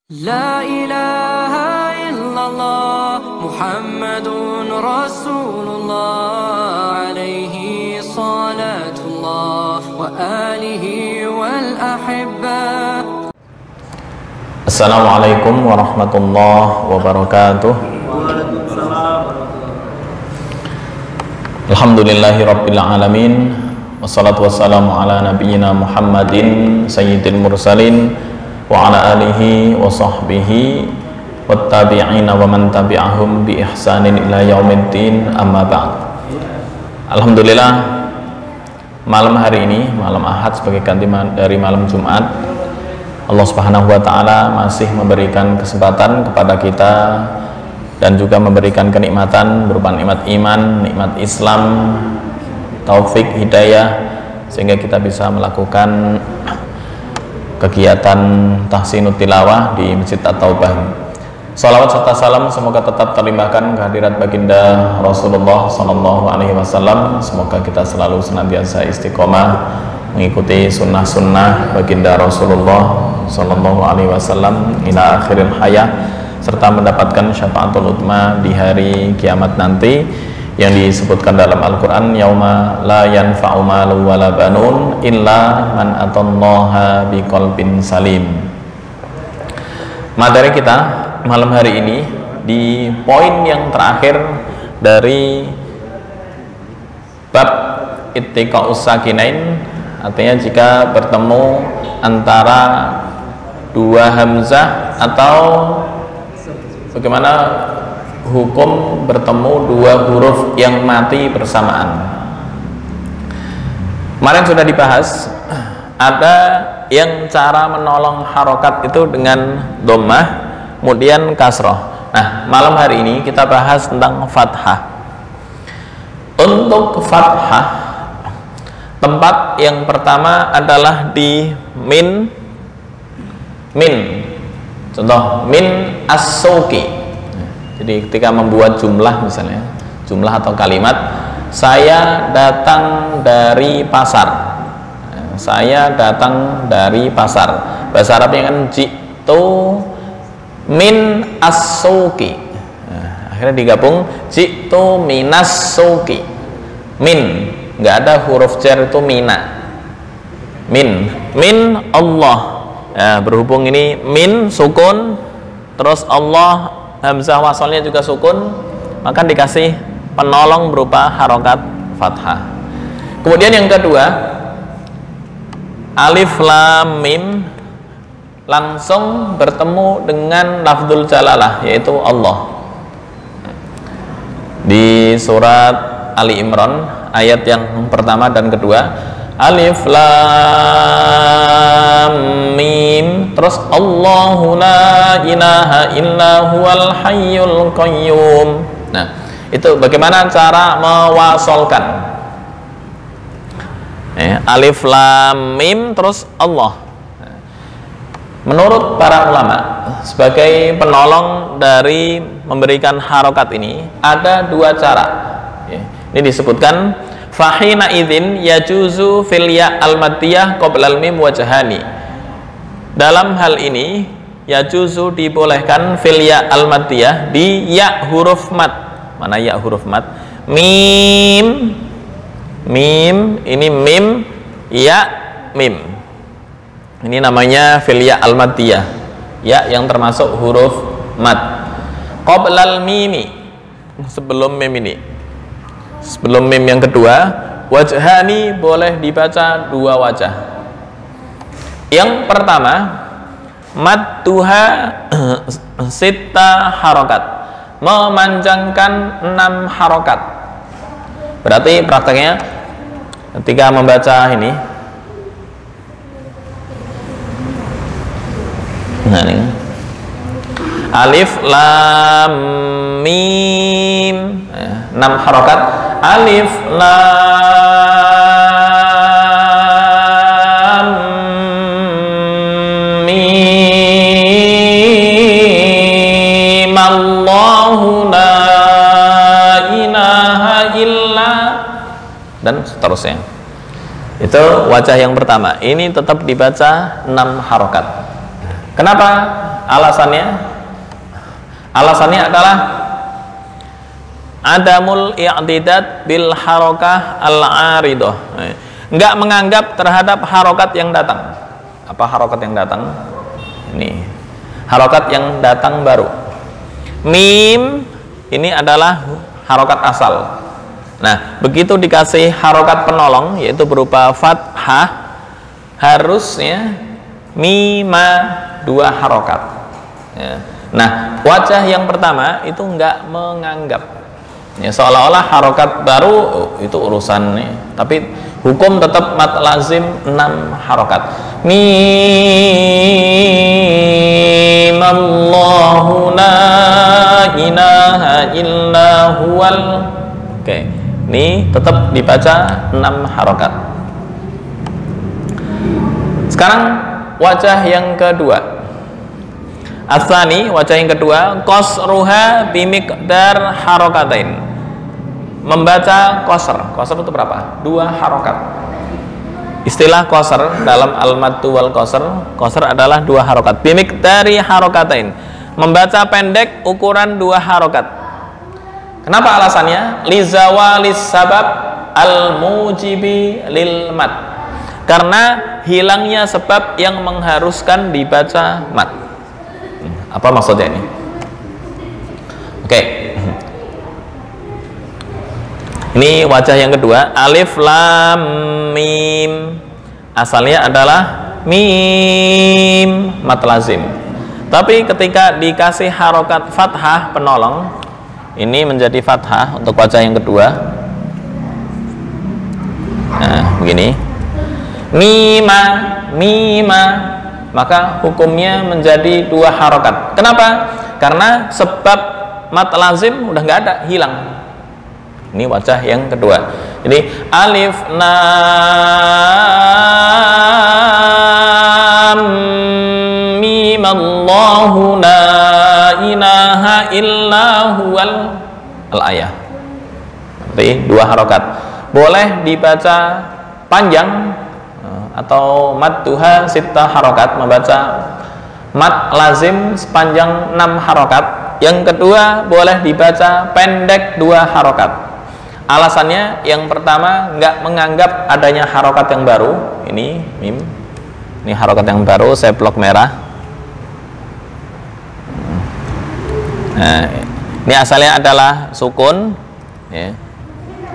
La ilaha illallah Muhammadun Rasulullah alaihi salatullah wa alihi wal ahibba. Assalamualaikum warahmatullahi wabarakatuh. Alhamdulillahi rabbil alamin. Wassalatu wassalamu ala nabiyyina Muhammadin sayyidil mursalin wa ala alihi wa sahbihi wattabi'ina wa man tabi'ahum bi ihsanin ila yaumiddin, amma ba'd. Alhamdulillah, malam hari ini, malam Ahad sebagai ganti dari malam Jumat, Allah Subhanahu wa taala masih memberikan kesempatan kepada kita dan juga memberikan kenikmatan berupa nikmat iman, nikmat Islam, taufik hidayah, sehingga kita bisa melakukan kegiatan tahsinut tilawah di Masjid At-Taubah. Salawat serta salam semoga tetap terlimpahkan kehadirat baginda Rasulullah SAW. Semoga kita selalu senantiasa istiqomah mengikuti sunnah-sunnah baginda Rasulullah SAW ila akhiril hayah, serta mendapatkan syafaatul utma di hari kiamat nanti, yang disebutkan dalam Al-Quran, yauma la yanfa'u malu wala banun illa man atallaha biqalbin salim. Materi kita malam hari ini di poin yang terakhir dari bab ittiqa'us sakinain, artinya jika bertemu antara dua hamzah, atau bagaimana hukum bertemu dua huruf yang mati bersamaan. Kemarin sudah dibahas, ada yang cara menolong harokat itu dengan dhammah kemudian kasroh. Nah, malam hari ini kita bahas tentang fathah. Untuk fathah, tempat yang pertama adalah di min. Contoh, min as-suqi. Jadi ketika membuat jumlah, misalnya jumlah atau kalimat, saya datang dari pasar. Saya datang dari pasar. Bahasa Arabnya kan jitu min as-suqi. Akhirnya digabung jitu minas suqi. Min, nggak ada huruf jar, itu mina. Min Allah. Ya, berhubung ini min sukun, terus Allah hamzah wasalnya juga sukun, maka dikasih penolong berupa harokat fathah. Kemudian yang kedua, alif lam mim langsung bertemu dengan lafdzul jalalah, yaitu Allah. Di surat Ali Imran ayat yang pertama dan kedua, alif lam mim, terus Allahu la ilaha illa huwal hayyul qayyum. Nah, itu bagaimana cara mewasolkan, alif lam mim terus Allah. Menurut para ulama, sebagai penolong dari memberikan harokat ini ada dua cara. Ini disebutkan fahina idzin yajuzu fil ya al-maddiyah qabla al-mim wajhani. Dalam hal ini yajuzu dibolehkan fil ya al-maddiyah, di ya huruf mad. Mana ya huruf mad? Mim. Ini mim, ya mim. Ini namanya fil ya al-maddiyah, ya yang termasuk huruf mad. Qabla al-mimi, sebelum mim ini. Sebelum mim yang kedua, wajhani boleh dibaca dua wajah. Yang pertama, madduha sita harokat, memanjangkan 6 harokat. Berarti prakteknya ketika membaca ini, nah ini, alif lam mim, 6 harokat. Alif lam mim Allahu la ilaha illa, dan seterusnya. Itu wajah yang pertama. Ini tetap dibaca 6 harokat. Kenapa? Alasannya adalah adamul i'tidad bil harokah al-aridah. Enggak menganggap terhadap harokat yang datang. Apa harokat yang datang? Ini harokat yang datang baru. Mim ini adalah harokat asal. Nah, begitu dikasih harokat penolong, yaitu berupa fathah, harusnya mima 2 harokat. Ya. Nah, wajah yang pertama itu enggak menganggap. Ya, seolah-olah harokat baru itu urusannya, tapi hukum tetap mad lazim 6 harokat. Mim Allahu la ilaha illa huwal. Oke, ini tetap dibaca 6 harokat. Sekarang wajah yang kedua. Asani, wajah yang kedua, qasruha bimiqdar harokatain. Membaca qasr. Qasr itu berapa? 2 harokat. Istilah qasr dalam al-maddu wal qasr, qasr adalah 2 harokat. Bimiqdari harokatain. Membaca pendek ukuran 2 harokat. Kenapa alasannya? Lizawalis sabab al-mujibi lil mad. Karena hilangnya sebab yang mengharuskan dibaca mad. Apa maksudnya ini? Oke. Ini wajah yang kedua, alif lam mim. Asalnya adalah mim mad lazim. Tapi ketika dikasih harokat fathah penolong, ini menjadi fathah untuk wajah yang kedua. Nah, begini. Mima, mima. Maka hukumnya menjadi 2 harokat. Kenapa? Karena sebab mad lazim udah nggak ada, hilang. Ini wajah yang kedua. Jadi alif lam mim Allahu la ilaha illa huwal al-ayah. Berarti 2 harokat. Boleh dibaca panjang atau mad duha 6 harokat, membaca mad lazim sepanjang 6 harokat. Yang kedua boleh dibaca pendek 2 harokat. Alasannya yang pertama nggak menganggap adanya harokat yang baru. Ini mim, ini harokat yang baru, saya blok merah. Nah, ini asalnya adalah sukun ya.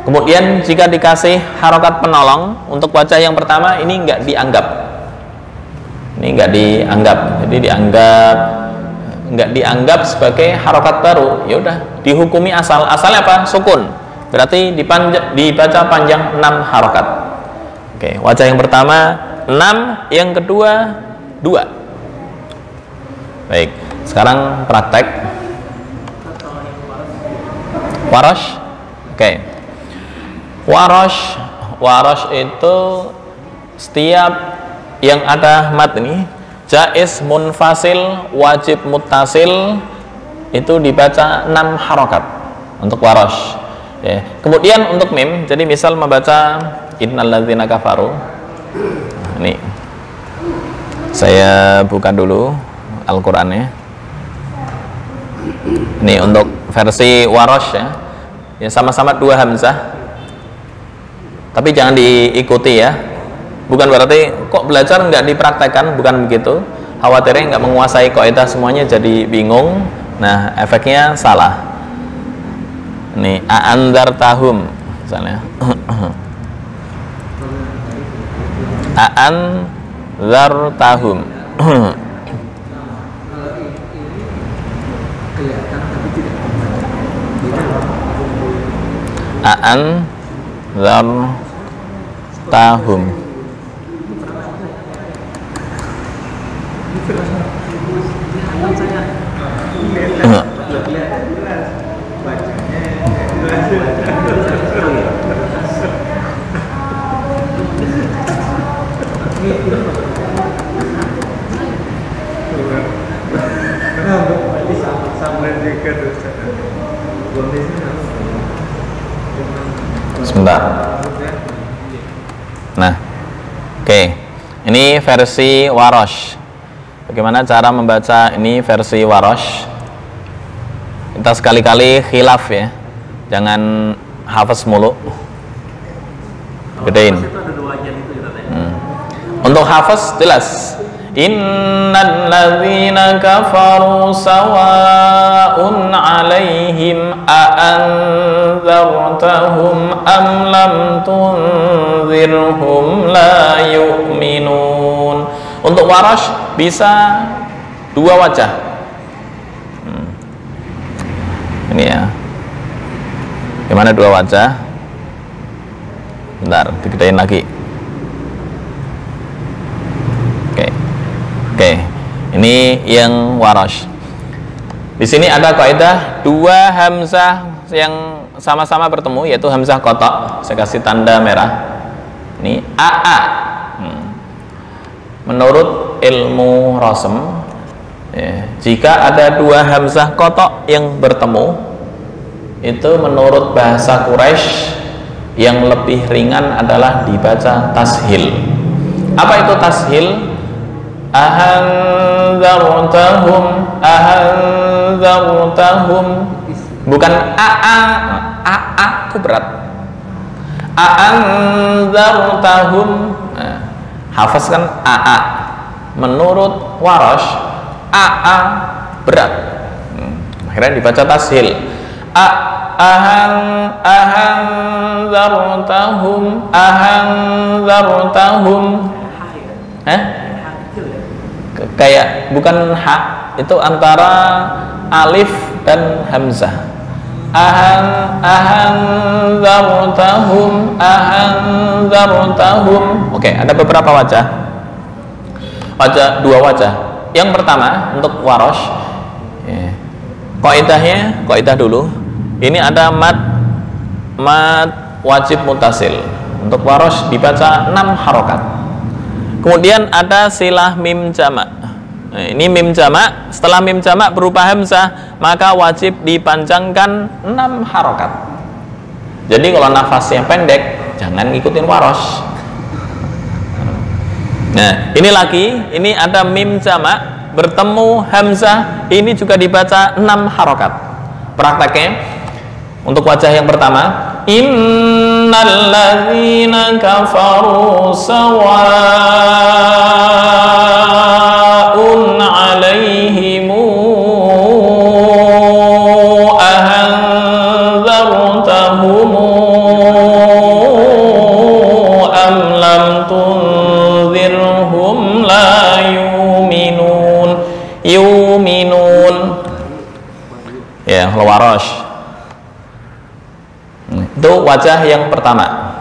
Kemudian jika dikasih harokat penolong untuk wajah yang pertama, ini nggak dianggap. Ini nggak dianggap. Jadi nggak dianggap sebagai harokat baru. Ya udah, dihukumi asal. Asalnya apa? Sukun. Berarti dibaca panjang 6 harokat. Oke, wajah yang pertama 6, yang kedua 2. Baik, sekarang praktek Warash. Oke. Warash itu setiap yang ada mad ini jaiz munfasil, wajib muttasil, itu dibaca 6 harokat untuk warash ya. Kemudian untuk mim, jadi misal membaca innalladzina kafaru. Ini saya buka dulu Al-Qur'annya. Ini untuk versi warash ya. Ya sama-sama 2 hamzah. Tapi jangan diikuti ya. Bukan berarti kok belajar nggak dipraktekkan, bukan begitu. Khawatirnya nggak menguasai kaidah semuanya jadi bingung. Nah, efeknya salah. Ini a'anzartahum misalnya. A'anzartahum. A'anzartahum. Sebentar. Nah, oke. Ini versi Warash. Bagaimana cara membaca ini versi Warosh? Kita sekali-kali khilaf ya, jangan hafaz mulu. Gedein. Untuk hafaz jelas. Innal ladzina kafaru sawa'un 'alaihim a anzartahum am lam tunzirhum la yu'minun. Untuk Warosh bisa dua wajah. Ini ya. Gimana dua wajah? Bentar, digedein lagi. Oke. Ini yang Warosh. Di sini ada kaidah dua hamzah yang sama-sama bertemu, yaitu hamzah kotok. Saya kasih tanda merah. Ini AA. Menurut ilmu rasm, ya, jika ada dua hamzah kotok yang bertemu, itu menurut bahasa Quraisy yang lebih ringan adalah dibaca tashil. Apa itu tashil? Ahanzartahum, bukan aa itu berat. Ahanzartahum, hafaz kan aa. Menurut Warosh aa berat, akhirnya dibaca tashil. Ahanzartahum, kayak bukan ha, itu antara alif dan hamzah. Ahanzartahum. Oke, ada beberapa wajah. Dua wajah. Yang pertama untuk Warosh, kaidah dulu. Ini ada mad wajib mutasil. Untuk Warosh dibaca 6 harokat. Kemudian ada silah mim jamak. Nah, ini mim jamak. Setelah mim jamak berupa hamzah, maka wajib dipanjangkan 6 harokat. Jadi kalau nafasnya pendek, jangan ngikutin Warosh. Nah, ini ada mim jamak bertemu hamzah, ini juga dibaca 6 harokat. Prakteknya untuk wajah yang pertama, innal ladzina kafaru sawa'un 'alaihim ahanzartahum am lam tunzirhum la yu'minun. Ya, Warosh. Itu wajah yang pertama.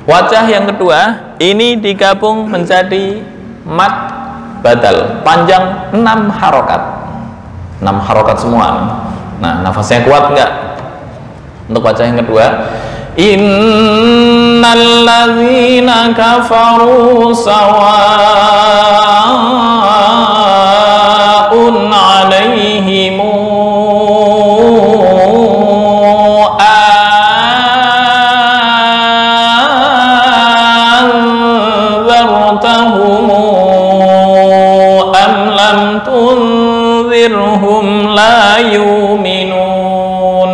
Wajah yang kedua, ini digabung menjadi mad badal, panjang 6 harokat. 6 harokat semua. Nah, nafasnya kuat enggak? Untuk wajah yang kedua, innal ladzina kafaru sawa'un 'alaihim la yu'minun.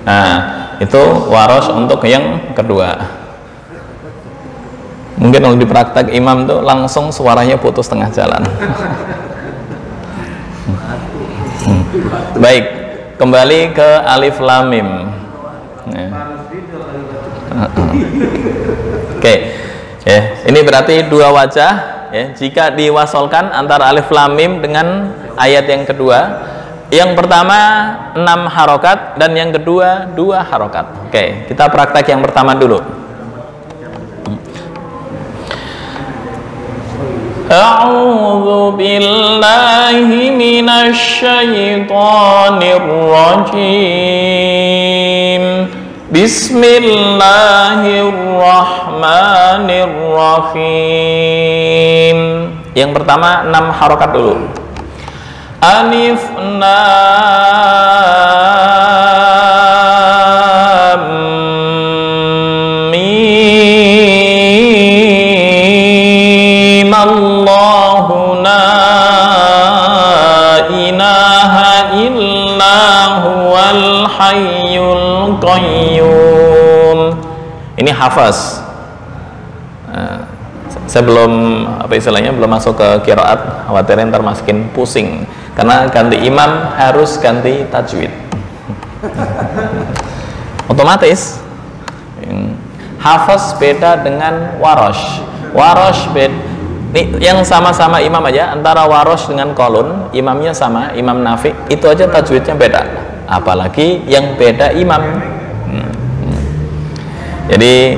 Nah, itu Warosh untuk yang kedua. Mungkin kalau di praktek imam tuh langsung suaranya putus tengah jalan. Baik, kembali ke alif lam mim. Oke. Ya, ini berarti dua wajah ya, jika diwasolkan antara alif lam mim dengan ayat yang kedua. Yang pertama 6 harokat dan yang kedua 2 harokat. Oke, kita praktek yang pertama dulu. A'udzu billahi minasy syaithanir rajim. Bismillahirrahmanirrahim. Yang pertama 6 harokat dulu. Alif lam mim Allahu Ini hafaz. Saya belum belum masuk ke qiraat, khawatirin ntar masukin pusing karena ganti imam harus ganti tajwid. Otomatis. Hafaz beda dengan warosh. Warosh beda, nih, yang sama-sama imam aja, antara warosh dengan kolun imamnya sama, imam Nafi, itu aja tajwidnya beda, apalagi yang beda imam. Jadi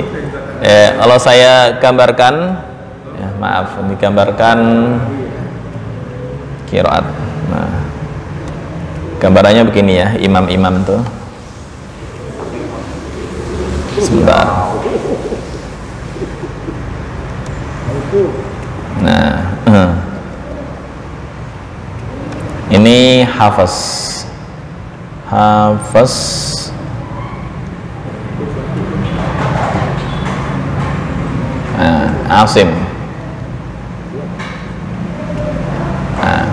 kalau saya gambarkan, ya, maaf, digambarkan qiraat. Nah, gambarannya begini ya, imam-imam tuh. Sebentar. Nah, ini hafaz. Hafaz. Asim. Nah,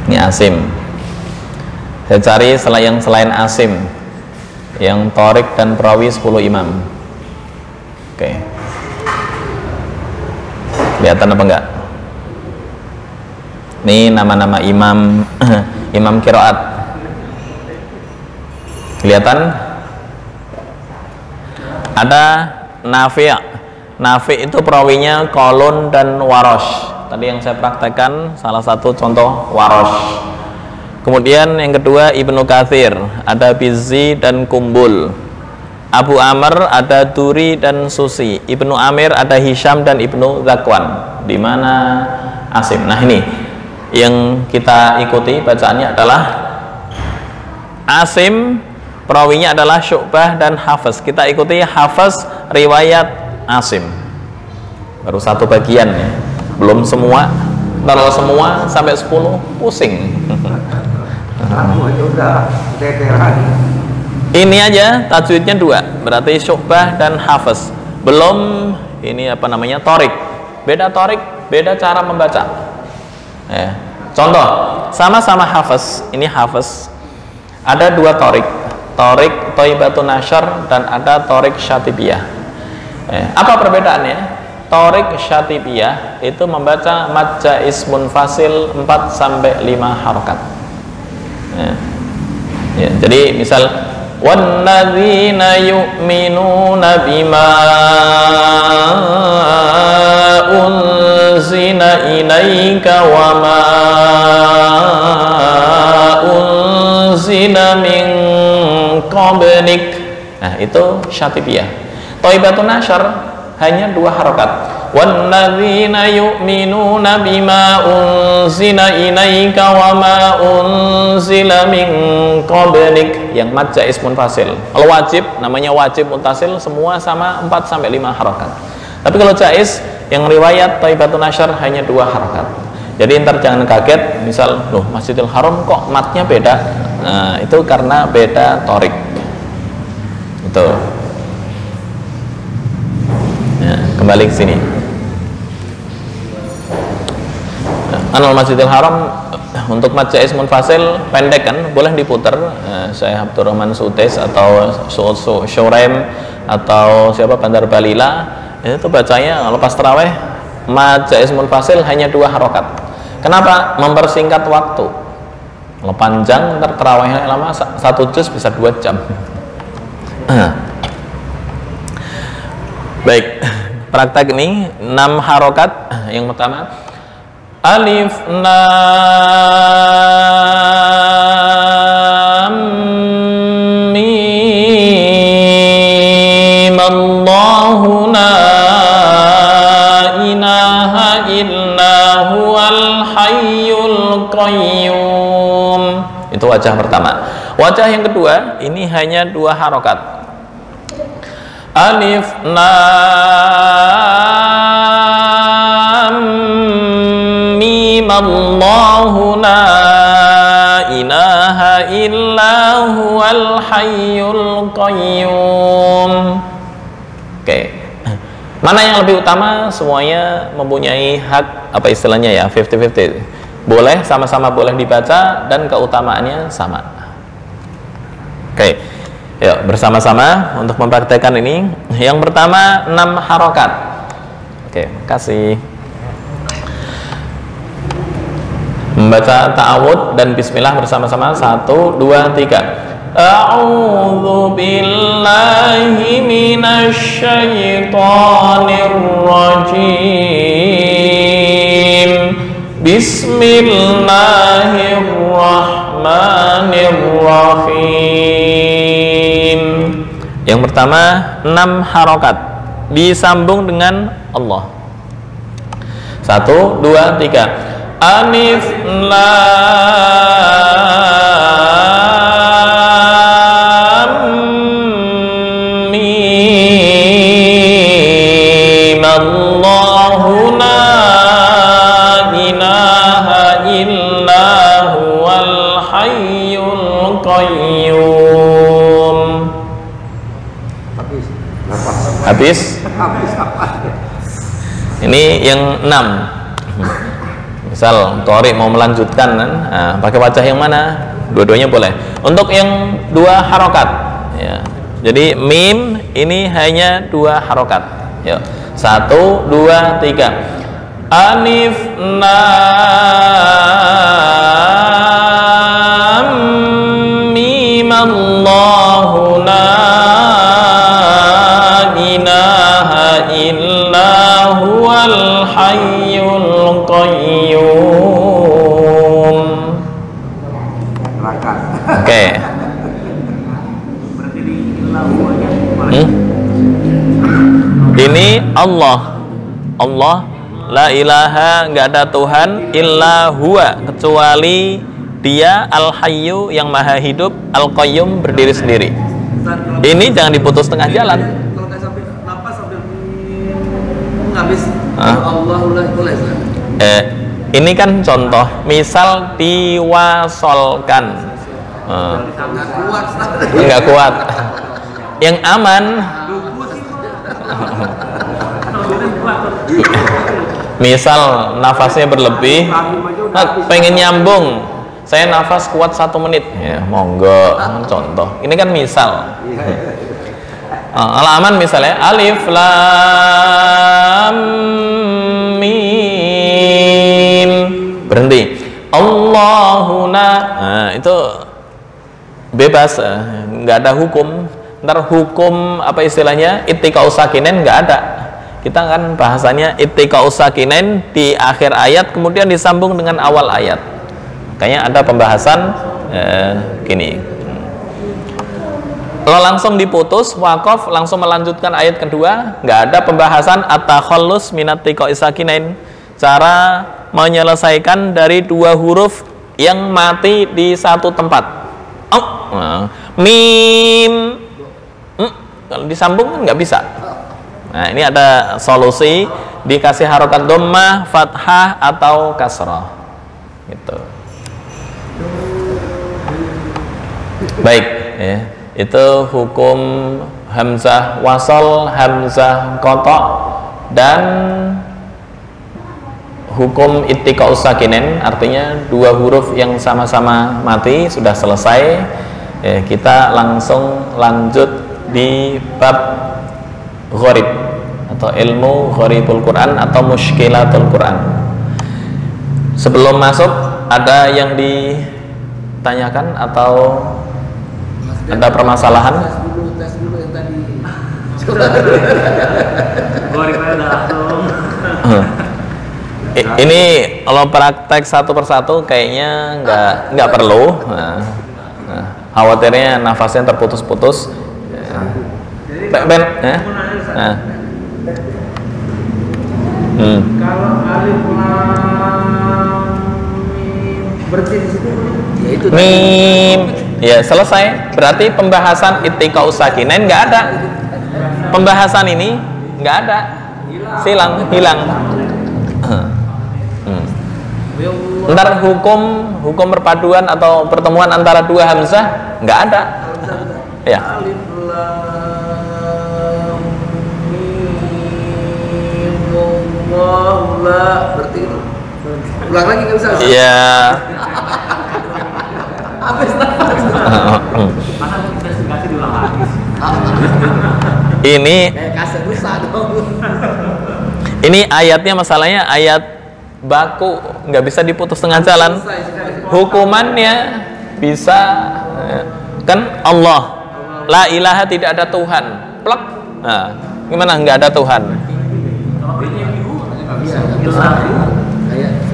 ini Asim. Saya cari yang selain Asim, yang Torik dan Perawi 10 imam. Oke. Kelihatan apa enggak? Ini nama-nama imam imam qiraat. Kelihatan? Ada Nafi'. Nafi' itu perawinya kolun dan warosh. Tadi yang saya praktekkan salah satu contoh warosh. Kemudian yang kedua Ibnu Katsir, ada Bizzi dan Kumbul. Abu Amr ada Duri dan Susi. Ibnu Amir ada Hisham dan Ibnu Zakwan. Di mana Asim? Nah, ini yang kita ikuti bacaannya adalah Asim, perawinya adalah Syu'bah dan Hafaz. Kita ikuti Hafaz riwayat Asim. Baru satu bagian ya. Belum semua. Kalau semua sampai 10 pusing. Ini aja tajwidnya 2, berarti Syu'bah dan Hafaz. Belum ini apa namanya, Torik. Beda Torik, beda cara membaca. Contoh, sama-sama Hafaz. Ini Hafaz. Ada 2 Torik. Torik Thaibatun Nasyr dan ada Torik Syatibiyah. Apa perbedaannya? Torik Syatibiyah itu membaca mad jaiz munfasil 4-5 harokat. Ya, jadi misal walladzina yu'minuna bima unzila ilaika wa ma unzila min qablik. Nah, itu Syatibiyah. Thaibatun Nasyr hanya 2 harokat. Walladzina yu'minuna bima unzila ilaika wa ma unzila min qablik, yang mad jaiz munfasil. Kalau wajib, namanya wajib muttasil, semua sama 4-5 harokat. Tapi kalau jaiz, yang riwayat Thaibatun Nasyr hanya 2 harokat. Jadi ntar jangan kaget, misal, loh, Masjidil Haram kok matnya beda. Nah, itu karena beda torik. Itu. Ya, kembali ke sini. Masjidil Haram untuk mad jaiz munfasil pendek kan, boleh diputar. Saya Abdurrahman Sutis atau Syurem atau siapa, Bandar Balila, itu bacanya lepas taraweh mad jaiz munfasil hanya 2 harokat. Kenapa? Mempersingkat waktu. Kalau panjang ntar tarawehnya lama, 1 juz bisa 2 jam. Baik, praktek ini 6 harokat. Yang pertama alif lam mim Allahu la ilaha illa huwal hayyul qayyum. Itu wajah pertama. Wajah yang kedua ini hanya 2 harokat. Alif lam mim Allahu la ilaha illa huwal hayyul qayyum. Oke. Mana yang lebih utama? Semuanya mempunyai hak, apa istilahnya ya, 50-50. Boleh, sama-sama boleh dibaca dan keutamaannya sama. Oke. Yuk, bersama-sama untuk mempraktekkan ini. Yang pertama 6 harokat. Oke, kasih. Membaca ta'awud dan bismillah bersama-sama. 1, 2, 3. A'udzu billahi minasy syaithanir rajim. Bismillahirrahmanirrahim. Yang pertama 6 harokat disambung dengan Allah. 1, 2, 3. Alif lam mim. Allahu la ilaha illa huwal hayyul qayyum. Habis? Ini yang 6. Misal Tori mau melanjutkan kan, nah, pakai wajah yang mana? Dua-duanya boleh. Untuk yang 2 harokat, ya. Jadi mim ini hanya 2 harokat. Yuk. 1, 2, 3. Alif lam mim. Allahu la ilaha illa huwal hayyul qayyum. Oke. Ini Allah. Allah la ilaha, nggak ada Tuhan illa huwa, kecuali Dia al-hayyu yang maha hidup, al-qayyum berdiri sendiri. Ini jangan diputus tengah jalan. Kalau nggak sampai napas sampai habis Allahullah boleh. Ini kan contoh, misal diwasolkan, nggak kuat. Yang aman, misal nafasnya berlebih, pengen nyambung, saya nafas kuat 1 menit, ya monggo, contoh. Ini kan misal. Aman misalnya alif lam mim, berhenti. Allahuna, nah, itu bebas, nggak ada hukum. Ntar hukum apa istilahnya ittiqa'us sakinain nggak ada. Kita kan bahasanya ittiqa'us sakinain di akhir ayat kemudian disambung dengan awal ayat. Kayaknya ada pembahasan gini. Kalau langsung diputus waqaf langsung melanjutkan ayat kedua, nggak ada pembahasan at-takhallus minat ittiqa'is sakinain, cara menyelesaikan dari 2 huruf yang mati di satu tempat. Mim. Kalau disambung kan nggak bisa. Nah, ini ada solusi, dikasih harokat dhammah, fathah atau kasrah. Gitu. Baik, ya. Itu hukum hamzah wasal, hamzah qata, dan hukum ittiqa'us sakinain, artinya 2 huruf yang sama-sama mati. Sudah selesai. Ya, kita langsung lanjut di bab gharib atau ilmu gharibul Quran atau mushkilatul Quran. Sebelum masuk, ada yang ditanyakan atau ada permasalahan? Tes dulu yang tadi. Ini kalau praktek satu persatu kayaknya nggak perlu. Khawatirnya nafasnya terputus-putus. Ben, nah. Kalau alif lam mim berarti di situ ya itu Mim. Ya, selesai. Berarti pembahasan ittiqa'us sakinain nggak ada. Pembahasan ini nggak ada. Hilang. Ntar hukum perpaduan atau pertemuan antara 2 hamzah nggak ada. Ya. alif lam mim Allahu la, berarti itu ulang lagi nggak bisa. Iya. Habis nafas. Masa investigasi diulang lagi? Ini ayatnya, masalahnya ayat baku, nggak bisa diputus tengah jalan. Hukumannya bisa, kan Allah, la ilaha, tidak ada Tuhan, plek. Nah, gimana nggak ada Tuhan?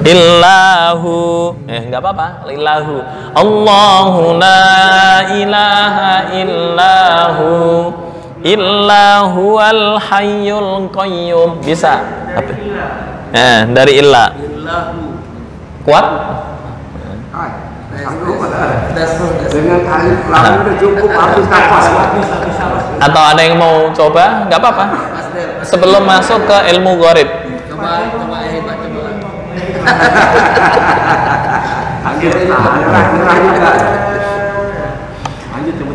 Illahu, nggak apa-apa, illahu, Allahu la ilaha illahu, illahu al hayyul qayyum, bisa. Dari illa. Kuat? Dengan alif lam udah cukup, habis nafas. Atau ada yang mau coba? Nggak apa-apa. Sebelum masuk ke ilmu gharib.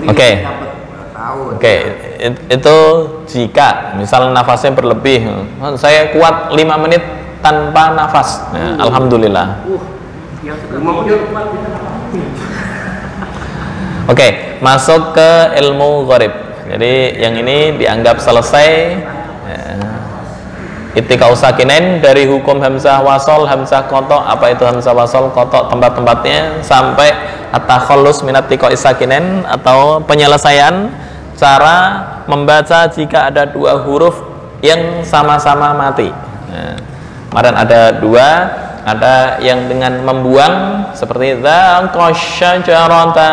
Oke, itu jika misal nafasnya berlebih, saya kuat 5 menit tanpa nafas, alhamdulillah. Oke, masuk ke ilmu gharib. Jadi yang ini dianggap selesai. Ittika usakinen, dari hukum hamzah wasol, hamzah kotok, apa itu hamzah wasol, kotok, tempat-tempatnya, sampai at-takhallus minat ittika usakinen, atau penyelesaian cara membaca jika ada 2 huruf yang sama-sama mati. Kemarin ada 2, ada yang dengan membuang seperti dzaqasyajarata,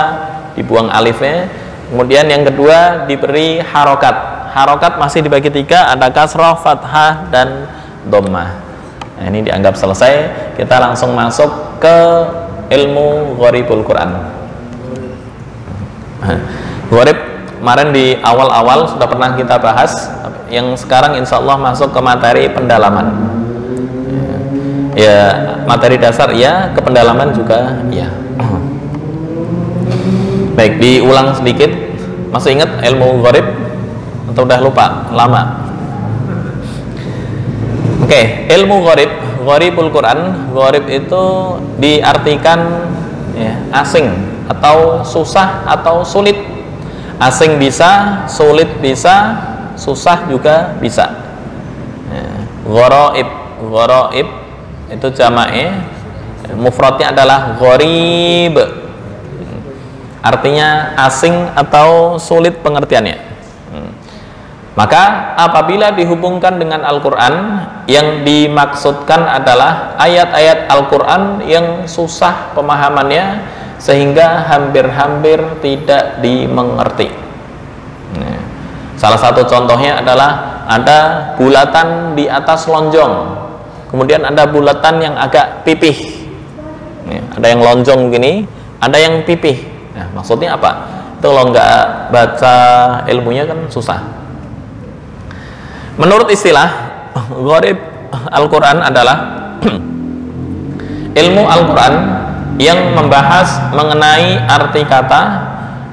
dibuang alifnya. Kemudian yang kedua diberi harokat. Harokat masih dibagi 3, ada kasroh, fathah, dan dhammah. Nah, ini dianggap selesai. Kita langsung masuk ke ilmu gharibul Quran. Gharib kemarin di awal-awal sudah pernah kita bahas. Yang sekarang insya Allah masuk ke materi pendalaman. Ya, materi dasar ya, ke pendalaman juga ya. Baik, diulang sedikit. Masih ingat ilmu gharib? Atau udah lupa? Lama. Oke, ilmu gharib, gharibul Quran. Gharib itu diartikan ya, asing atau susah atau sulit. Asing bisa, sulit bisa, susah juga bisa. Gharaib, gharaib itu jamaknya, mufradnya adalah gharib. Artinya asing atau sulit pengertiannya. Maka apabila dihubungkan dengan Al-Quran, yang dimaksudkan adalah ayat-ayat Al-Quran yang susah pemahamannya sehingga hampir-hampir tidak dimengerti. Salah satu contohnya adalah ada bulatan di atas lonjong, kemudian ada bulatan yang agak pipih. Ada yang lonjong gini, ada yang pipih. Nah, maksudnya apa? Itu kalau nggak baca ilmunya kan susah. Menurut istilah, gharib Al-Quran adalah ilmu Al-Quran yang membahas mengenai arti kata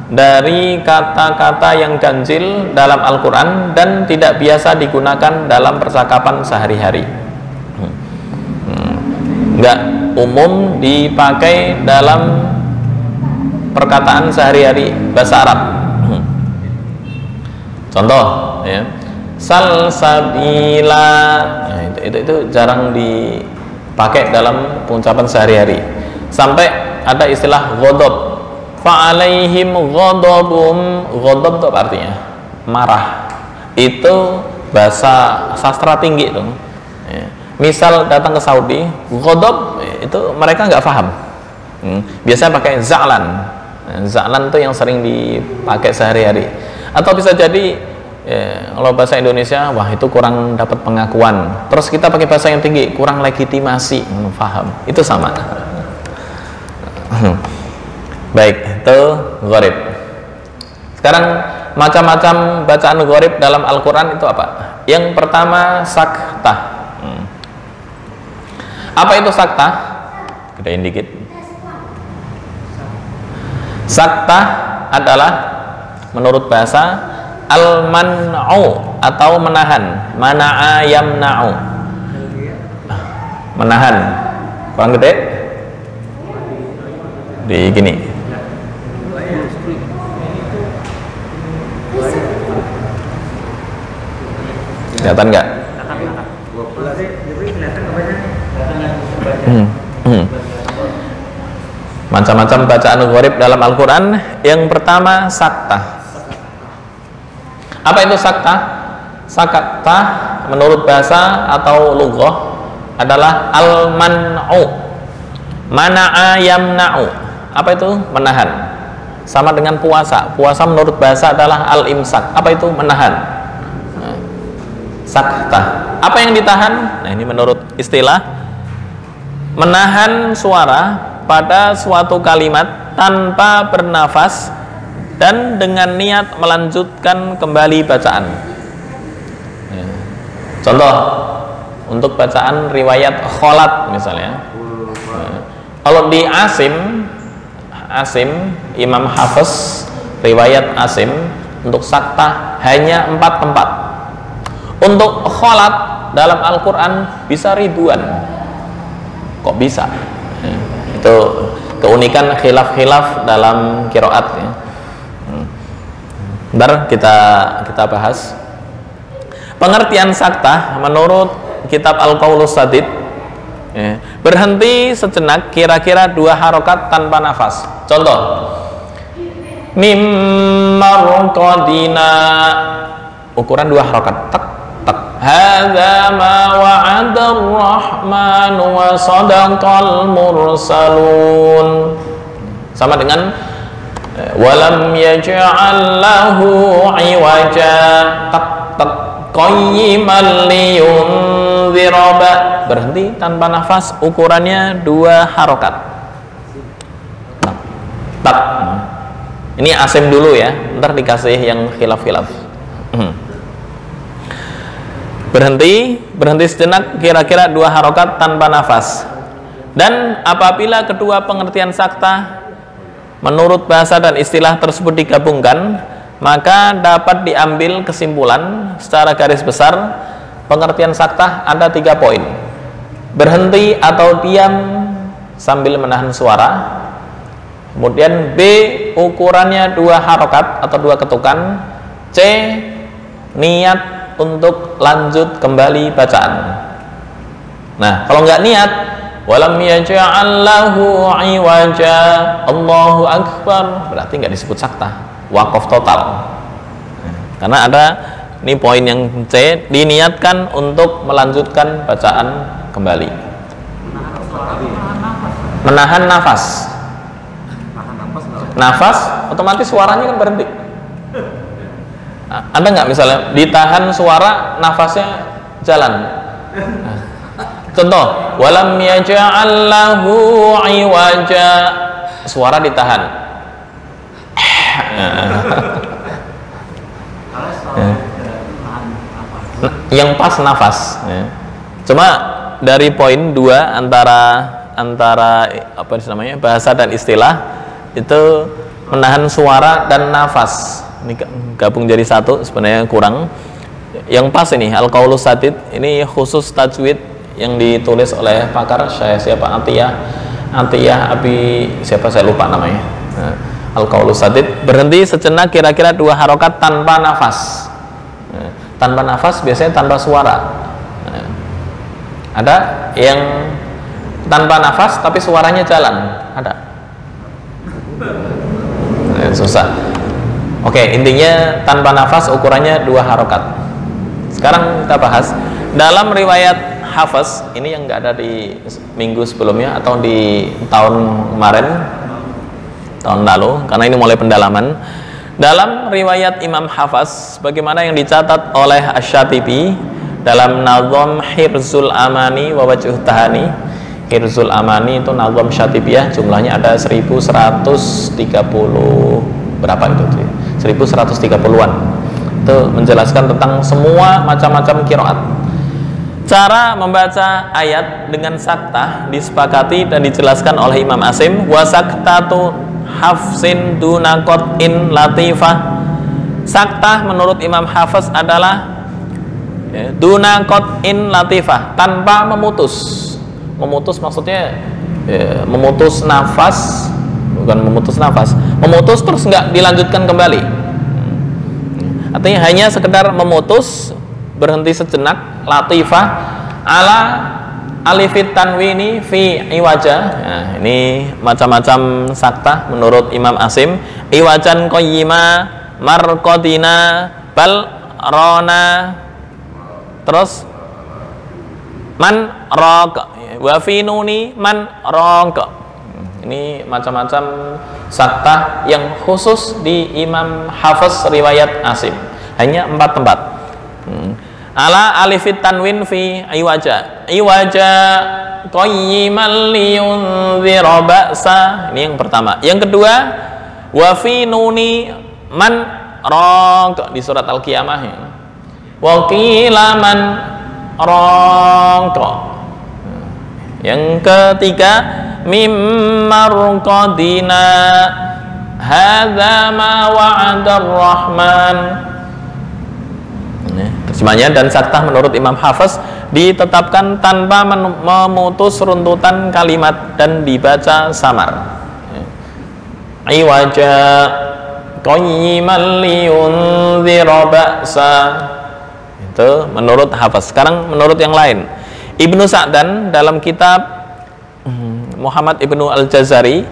dari kata-kata yang ganjil dalam Al-Quran dan tidak biasa digunakan dalam percakapan sehari-hari. Nggak umum dipakai dalam perkataan sehari-hari bahasa Arab. Contoh, ya. Salsabila, nah, itu jarang dipakai dalam pengucapan sehari-hari. Sampai ada istilah ghadab, fa'alaihim ghadabum. Ghadab itu apa artinya? Marah. Itu bahasa sastra tinggi itu. Misal datang ke Saudi, ghadab itu mereka nggak paham. Biasanya pakai za'lan. Za'lan itu yang sering dipakai sehari-hari. Atau bisa jadi kalau bahasa Indonesia, wah itu kurang dapat pengakuan. Terus kita pakai bahasa yang tinggi, kurang legitimasi, paham. Itu sama. Baik, itu gharib. Sekarang macam-macam bacaan gharib dalam Al-Quran itu apa? Yang pertama saktah. Apa itu saktah? Gedein dikit. Saktah adalah menurut bahasa al-man'u atau menahan. Mana'a yamna'u, menahan. Kurang gede di gini. Kelihatan nggak? Macam-macam bacaan gharib dalam Al-Quran. Yang pertama saktah. Apa itu saktah? Saktah menurut bahasa atau lughah adalah al-man'u. Mana'a yamna'u. Apa itu? Menahan. Sama dengan puasa. Puasa menurut bahasa adalah al-imsak. Apa itu? Menahan. Saktah. Apa yang ditahan? Nah, ini menurut istilah, menahan suara pada suatu kalimat tanpa bernafas dan dengan niat melanjutkan kembali bacaan. Contoh untuk bacaan riwayat kholat misalnya. Kalau di Asim Imam Hafiz riwayat Asim untuk saktah hanya 4 tempat. Untuk kholat dalam Al-Quran bisa ribuan. Kok bisa? Itu keunikan khilaf-khilaf dalam qiraat ya. Ntar kita bahas. Pengertian saktah menurut kitab Al-Qaulus Sadid ya, berhenti sejenak kira-kira 2 harokat tanpa nafas. Contoh mimmarqadina, ukuran 2 harokat, tak tak. Hadza ma wa'ada ar-rahman wa sadaqal mursalun. Sama dengan walam yaj'al lahu iwaja, tak tak qayyiman liyunzira. Berhenti tanpa nafas, ukurannya 2 harokat. Tak tak. Ini Asim dulu ya, ntar dikasih yang khilaf-khilaf. Berhenti sejenak kira-kira 2 harokat tanpa nafas. Dan apabila kedua pengertian saktah menurut bahasa dan istilah tersebut digabungkan, maka dapat diambil kesimpulan secara garis besar pengertian saktah ada 3 poin. Berhenti atau diam sambil menahan suara. Kemudian B, ukurannya 2 harokat atau 2 ketukan. C, niat untuk lanjut kembali bacaan. Nah, kalau nggak niat, walam yaj'al lahu iwaja, Allahu akbar, berarti nggak disebut saktah, wakaf total. Karena ada ini poin yang C, diniatkan untuk melanjutkan bacaan kembali. Menahan nafas. Nafas otomatis suaranya kan berhenti. Ada nggak misalnya ditahan suara, nafasnya jalan? Contoh, walam yaj'al lahu iwaja, suara ditahan. Yang pas nafas. Cuma dari poin 2 antara apa namanya bahasa dan istilah itu menahan suara dan nafas. Ini gabung jadi satu, sebenarnya kurang. Yang pas ini Al-Qaulus Sadid, ini khusus tajwid yang ditulis oleh pakar saya siapa, Atiyah Abi siapa saya lupa namanya. Al-Qaulus Sadid, berhenti sejenak kira-kira 2 harokat tanpa nafas. Tanpa nafas biasanya tanpa suara. Ada yang tanpa nafas tapi suaranya jalan, ada. Susah. Oke, intinya tanpa nafas ukurannya 2 harokat. Sekarang kita bahas dalam riwayat Hafiz, ini yang nggak ada di minggu sebelumnya atau di tahun kemarin, tahun lalu, karena ini mulai pendalaman. Dalam riwayat Imam Hafiz, bagaimana yang dicatat oleh Asy-Syatibi dalam Nazam Hirzul Amani wa Wajhuh Tahani. Hirzul Amani itu Nazam Syatibiyah, jumlahnya ada 1130 berapa itu? 1130-an. Itu menjelaskan tentang semua macam-macam qiraat. Cara membaca ayat dengan saktah disepakati dan dijelaskan oleh Imam Asim. Wa saktatu hafsin duna qat'in latifah. Saktah menurut Imam Hafiz adalah duna qat'in latifah, tanpa memutus. Memutus maksudnya memutus nafas, bukan memutus nafas, memutus terus nggak dilanjutkan kembali. Artinya hanya sekedar memutus berhenti sejenak, latifah ala alifit tanwini fi iwaja. Nah, ini macam-macam saktah menurut Imam Asim. Iwajan qayyima marqadina bal rona, terus man raq wa fi nuni man raq. Ini macam-macam saktah yang khusus di Imam Hafiz riwayat Asim, hanya 4 tempat. Ala alifit tanwin fi iwaja qayyiman liyunzira ba'sa. Ini yang pertama. Yang kedua, wa fi nuni man raq di surat Al-Qiyamah. Wa qila man raq. Yang ketiga, mimmarqadina hadza ma wa'adar rahman. Terjemahnya, dan saktah menurut Imam Hafiz ditetapkan tanpa memutus runtutan kalimat dan dibaca samar. Iwaja qayyiman liyunzira ba'sa. Itu menurut Hafiz. Sekarang menurut yang lain. Ibnu Sa'dan dalam kitab Muhammad Ibnu Al-Jazari,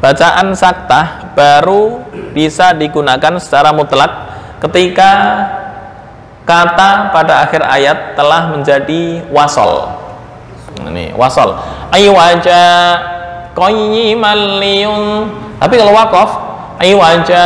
bacaan saktah baru bisa digunakan secara mutlak ketika kata pada akhir ayat telah menjadi wasol. Ini wasol. Aywaja qayyiman liyun. Tapi kalau waqaf, aywaja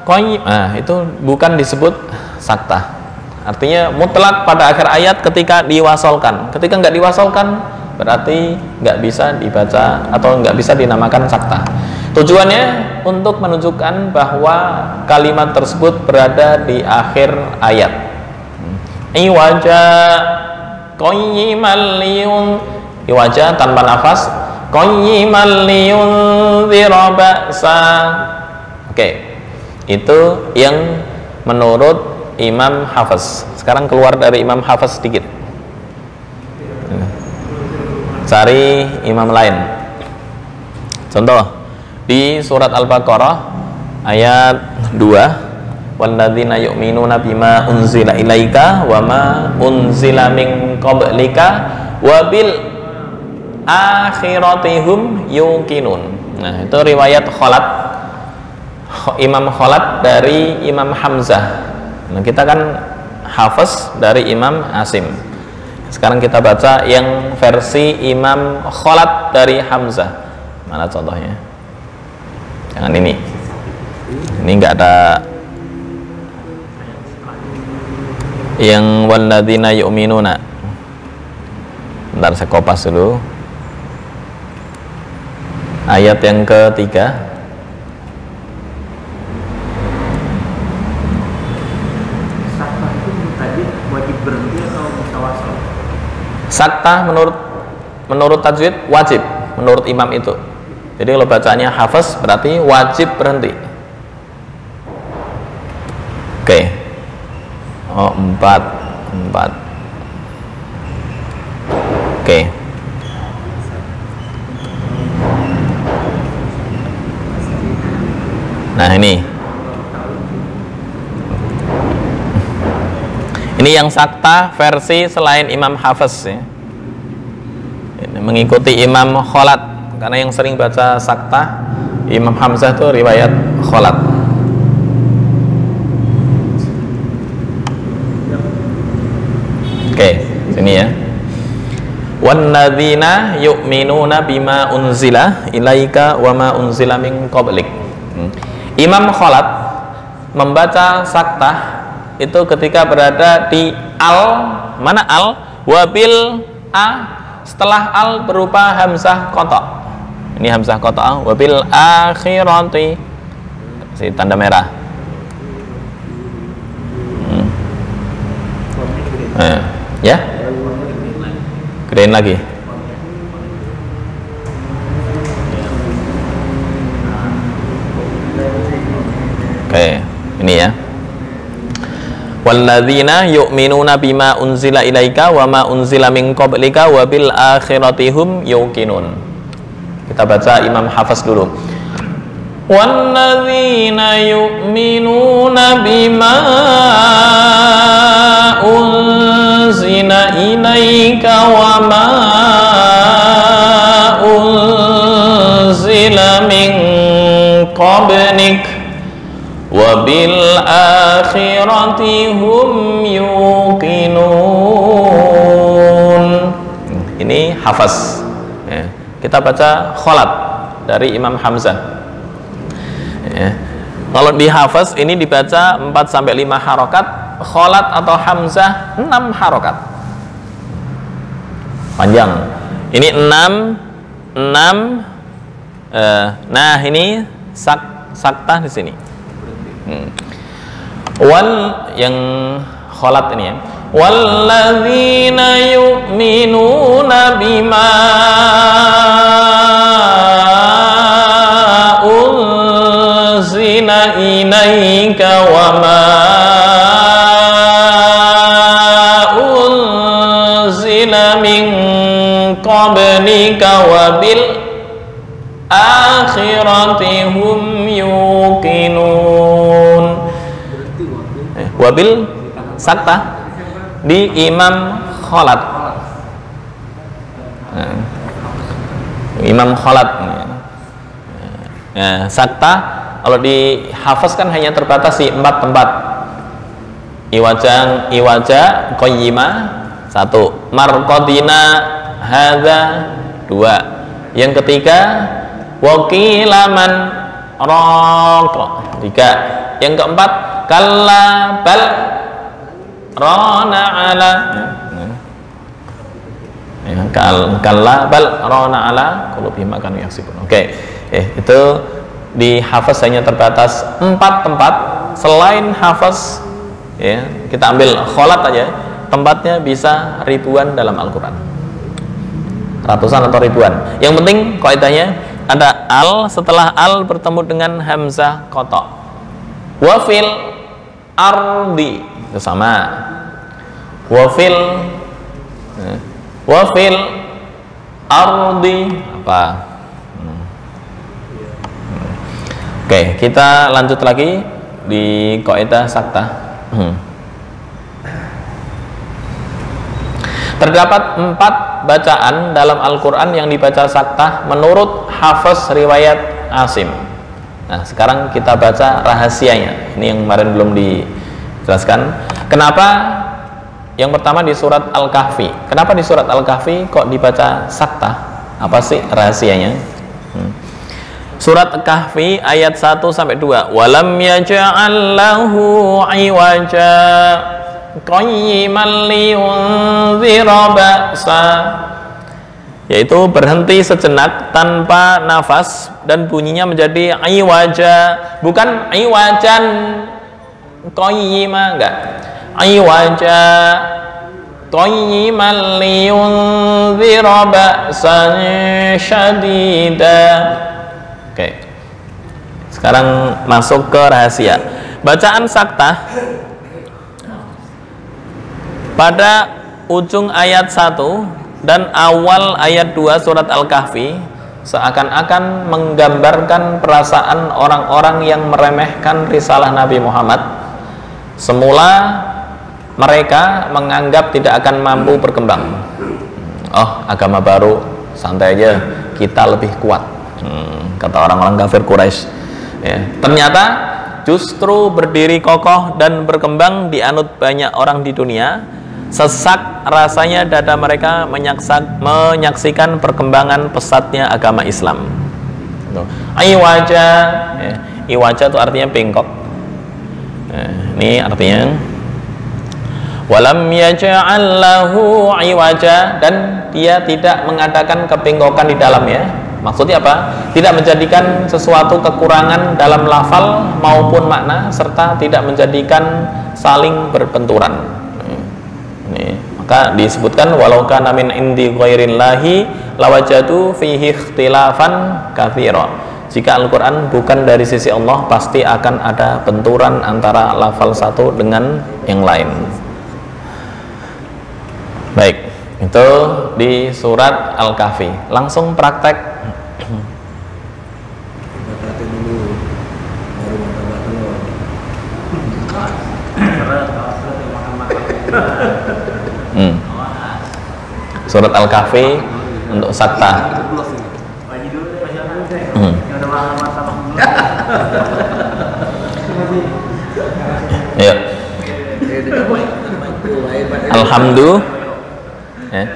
qayyim, itu bukan disebut saktah. Artinya mutlak pada akhir ayat ketika diwasolkan. Ketika nggak diwasolkan, berarti nggak bisa dibaca atau nggak bisa dinamakan saktah. Tujuannya untuk menunjukkan bahwa kalimat tersebut berada di akhir ayat. Iwaja qayyiman liyun, iwaja tanpa nafas, qayyiman liyunzira ba'sa. Oke, itu yang menurut Imam Hafiz. Sekarang keluar dari Imam Hafiz sedikit, cari imam lain. Contoh di surat Al-Baqarah ayat 2, walladzina yu'minuna bima unzila ilaika wa ma unzila min qablika wa bil akhiratihum yuqinun. Nah, itu riwayat Khalat, Imam Khalat dari Imam Hamzah. Nah, kita kan Hafiz dari Imam Asim. Sekarang kita baca yang versi Imam Khalat dari Hamzah. Mana contohnya? Jangan ini. Ini enggak ada yang walladzina yu'minuna. Bentar, saya kopas dulu. Ayat yang ketiga. Saktah itu tadi wajib berhenti atau mutawassil? Saktah menurut tajwid wajib menurut imam itu. Jadi kalau bacanya Hafiz berarti wajib berhenti. Oke. Oh, 4. Oke. Nah, ini yang saktah versi selain Imam Hafiz ya. Ini mengikuti Imam Khalat, karena yang sering baca saktah Imam Hamzah itu riwayat Khalat. Oke, sini ya. Walladzina yu'minuna bima unzila ilaika wa ma unzila min qablik. Imam Khalat membaca saktah itu ketika berada di al, mana al? Wabil a, setelah al berupa hamzah qata'. Ini hamzah qata', wabil akhirati, si tanda merah. Ya, gedein lagi. Oke, ini ya. Walladzina yu'minuna bima unzila ilaika wa ma unzila min qablika wa bil akhirati hum yuqinun. Kita baca Imam Hafiz dulu. Walladzina yu'minuna bima ilaika wa ma unzila min qablik wa bil akhirati hum yuqinun. Ini hafaz ya. Kita baca kholat dari Imam Hamzah ya. Kalau di hafaz ini dibaca 4-5 harokat, kholat atau Hamzah 6 harokat panjang. Ini 6. Nah ini saktah di sini. Wal yang kholat ini ya. Walladzina yu'minuna bima unzila ilaika wa ma unzila min qablika wa bil akhirati hum yuqinun. Wabil saktah di Imam Kholat. Imam Kholat ya, saktah kalau di hafaz kan hanya terbatas di 4 tempat. Iwaja qayyima 1, marqadina hadza 2, yang ketiga waqilaman raqa 3, yang keempat kalla bal rana ala ya, kalla bal rana ala qulubihim kanu yaksibun. Oke. Itu di hafaz hanya terbatas 4 tempat. Selain hafaz ya, kita ambil kholat aja, tempatnya bisa ribuan dalam Al-Quran, ratusan atau ribuan. Yang penting kaidahnya ada al, setelah al bertemu dengan hamzah qata. Wafil ardi itu sama. Wafil ardi apa? Oke, kita lanjut lagi di kaidah saktah. Terdapat 4 bacaan dalam Al-Quran yang dibaca saktah menurut hafaz riwayat Asim. Nah, sekarang kita baca rahasianya. Ini yang kemarin belum dijelaskan. Kenapa? Yang pertama di surat Al-Kahfi. Kenapa di surat Al-Kahfi kok dibaca saktah? Apa sih rahasianya? Surat Al-Kahfi ayat 1-2. Walam yaj'al lahu 'iwaja qayyiman liyunzira ba'sa, yaitu berhenti sejenak tanpa nafas dan bunyinya menjadi iwaja, bukan iwajan qayyima, enggak, iwaja qayyiman liyunzira ba'san syadida. Oke, sekarang masuk ke rahasia bacaan saktah. Pada ujung ayat 1 dan awal ayat 2 surat Al-Kahfi seakan-akan menggambarkan perasaan orang-orang yang meremehkan risalah Nabi Muhammad. Semula mereka menganggap tidak akan mampu berkembang. Oh, agama baru, santai aja, kita lebih kuat, kata orang-orang kafir Quraisy ya. Ternyata justru berdiri kokoh dan berkembang dianut banyak orang di dunia. Sesak rasanya dada mereka menyaksikan perkembangan pesatnya agama Islam. Iwaja ya. Iwaja itu artinya bengkok. Ini artinya walam yaj'al lahu iwaja, dan dia tidak mengadakan kebengkokan di dalamnya. Maksudnya apa? Tidak menjadikan sesuatu kekurangan dalam lafal maupun makna, serta tidak menjadikan saling berbenturan. Maka disebutkan walau kana min indi ghairillahi lawajadu fihi ikhtilafan katsira. Jika Al-Quran bukan dari sisi Allah, pasti akan ada benturan antara lafal satu dengan yang lain. Baik, itu di surat Al-Kahfi. Langsung praktek. Surat Al-Kahfi untuk sakta. Ya. Alhamdulillah. Ya.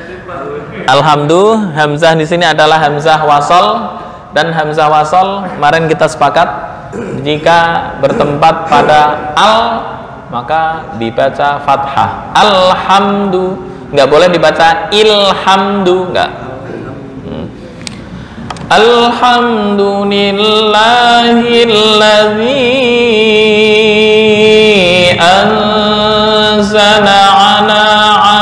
Alhamdulillah, hamzah di sini adalah hamzah wasol, dan hamzah wasol kemarin kita sepakat jika bertempat pada al maka dibaca fathah. Alhamdulillah, nggak boleh dibaca ilhamdu, nggak. Alhamdulillahilladzi anzala ala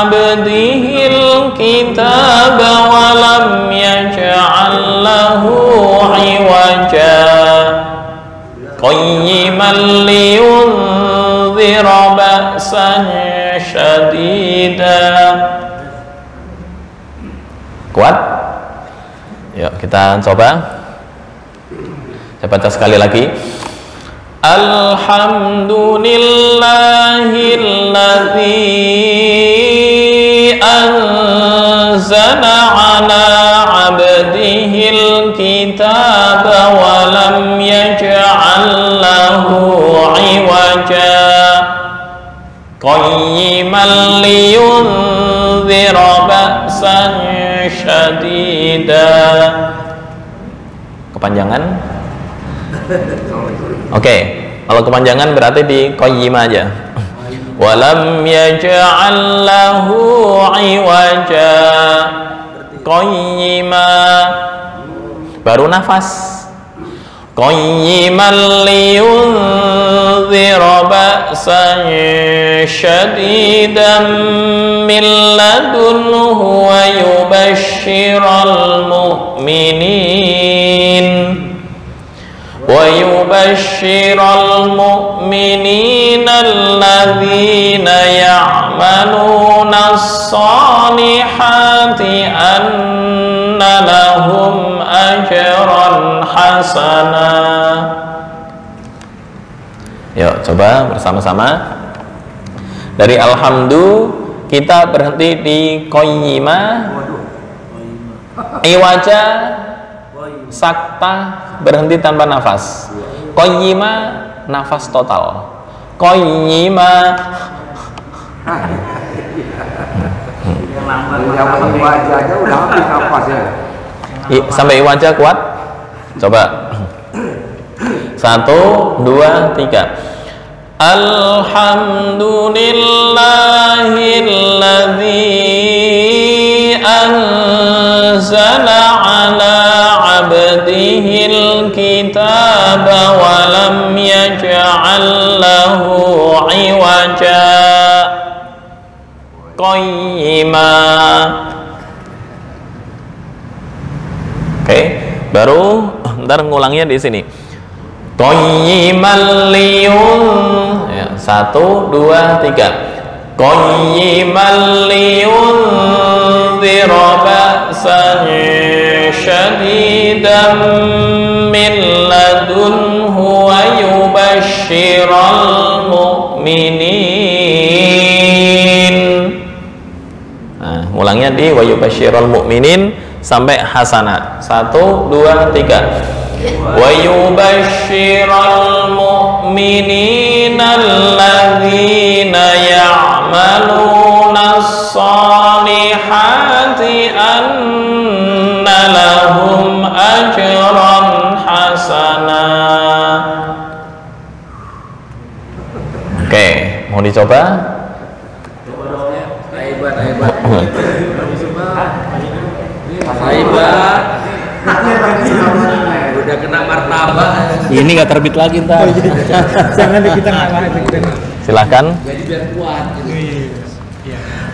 abdihil kitaba wa lam yaj'al lahu iwaja qayyiman liyunzira ba'san syadida. Kuat? Yuk kita coba. Saya baca sekali lagi. Alhamdulillahilladzi anzala ala abdihil kitaba wa lam yaj'al lahu iwaja qayyiman liyunzira ba'san syadida. Kepanjangan? Oke, kalau kepanjangan berarti di qayyima aja. Walam yaj'al lahu iwaja qayyima, baru nafas. Qayyiman liyunzira ba'san syadidan min ladunhu wa yubashshiral mu'minin alladhina ya'maluna as-salihati anna lahum ajran hasana. Yuk coba bersama-sama. Dari alhamdulillah kita berhenti di qayyima, iwaja sakta berhenti tanpa nafas. Qayyima nafas total. Qayyima sampai iwaja kuat. Coba 1, 2, 3. Alhamdulillahilladzi anzala ala abdihil kitaba wa lam yaj'al lahu iwaja qayyima. Oke, baru ntar ngulangnya di sini. Qayyiman liyun, ya, 1, 2, 3. Qayyiman liyunzira ba'san syadidan min ladunhu wa yubashshiral mu'minin. Nah, ngulangnya di wa yubashshiral mu'minin sampai hasanah. 1, 2, 3. Wa yubashshiral mu'minina alladzina ya'maluna as-salihati anna lahum ajran hasana. Oke, mau dicoba? Hebat. Udah kena martabak. Ini nggak terbit lagi ntar. Jangan kita ngalahin. Silahkan. Jadi biar kuat.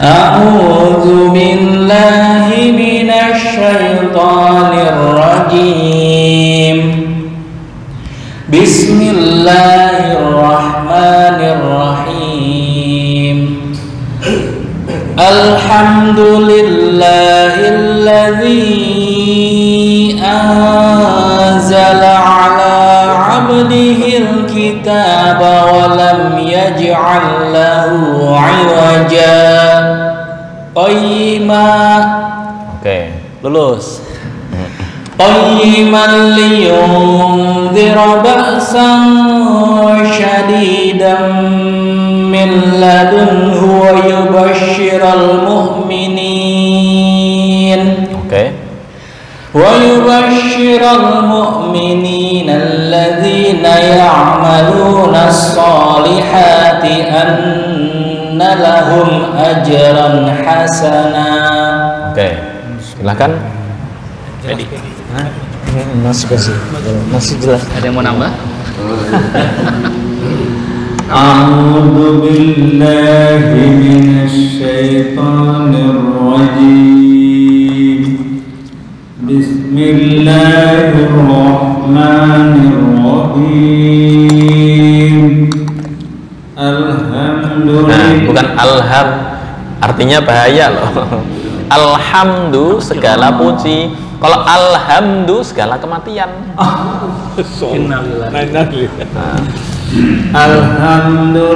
A'udzu billahi minasy syaithanir rajim. Bismillahirrahmanirrahim. Alhamdulillahilladzi anzala ala abdihil kitaba wa lam yaj'al lahu iwaja qayyima Oke. Lulus. Qayyiman liyunzira ba'san syadidan min ladunhu wa yubashshiral mu'minin. Oke. Wa yubashshiral mu'minina alladhina ya'maluna as-solihati anna lahum ajran hasana. Oke. Silakan. Jadi. Masih jelas. Ada yang mau nambah? A'udzu billahi minasy syaithanir rajim. Bismillahirrahmanirrahim. Alhamdulillah. Nah, bukan alham. Artinya bahaya loh. Alhamdu segala puji. Kalau alhamdu segala kematian. Alhamdulillah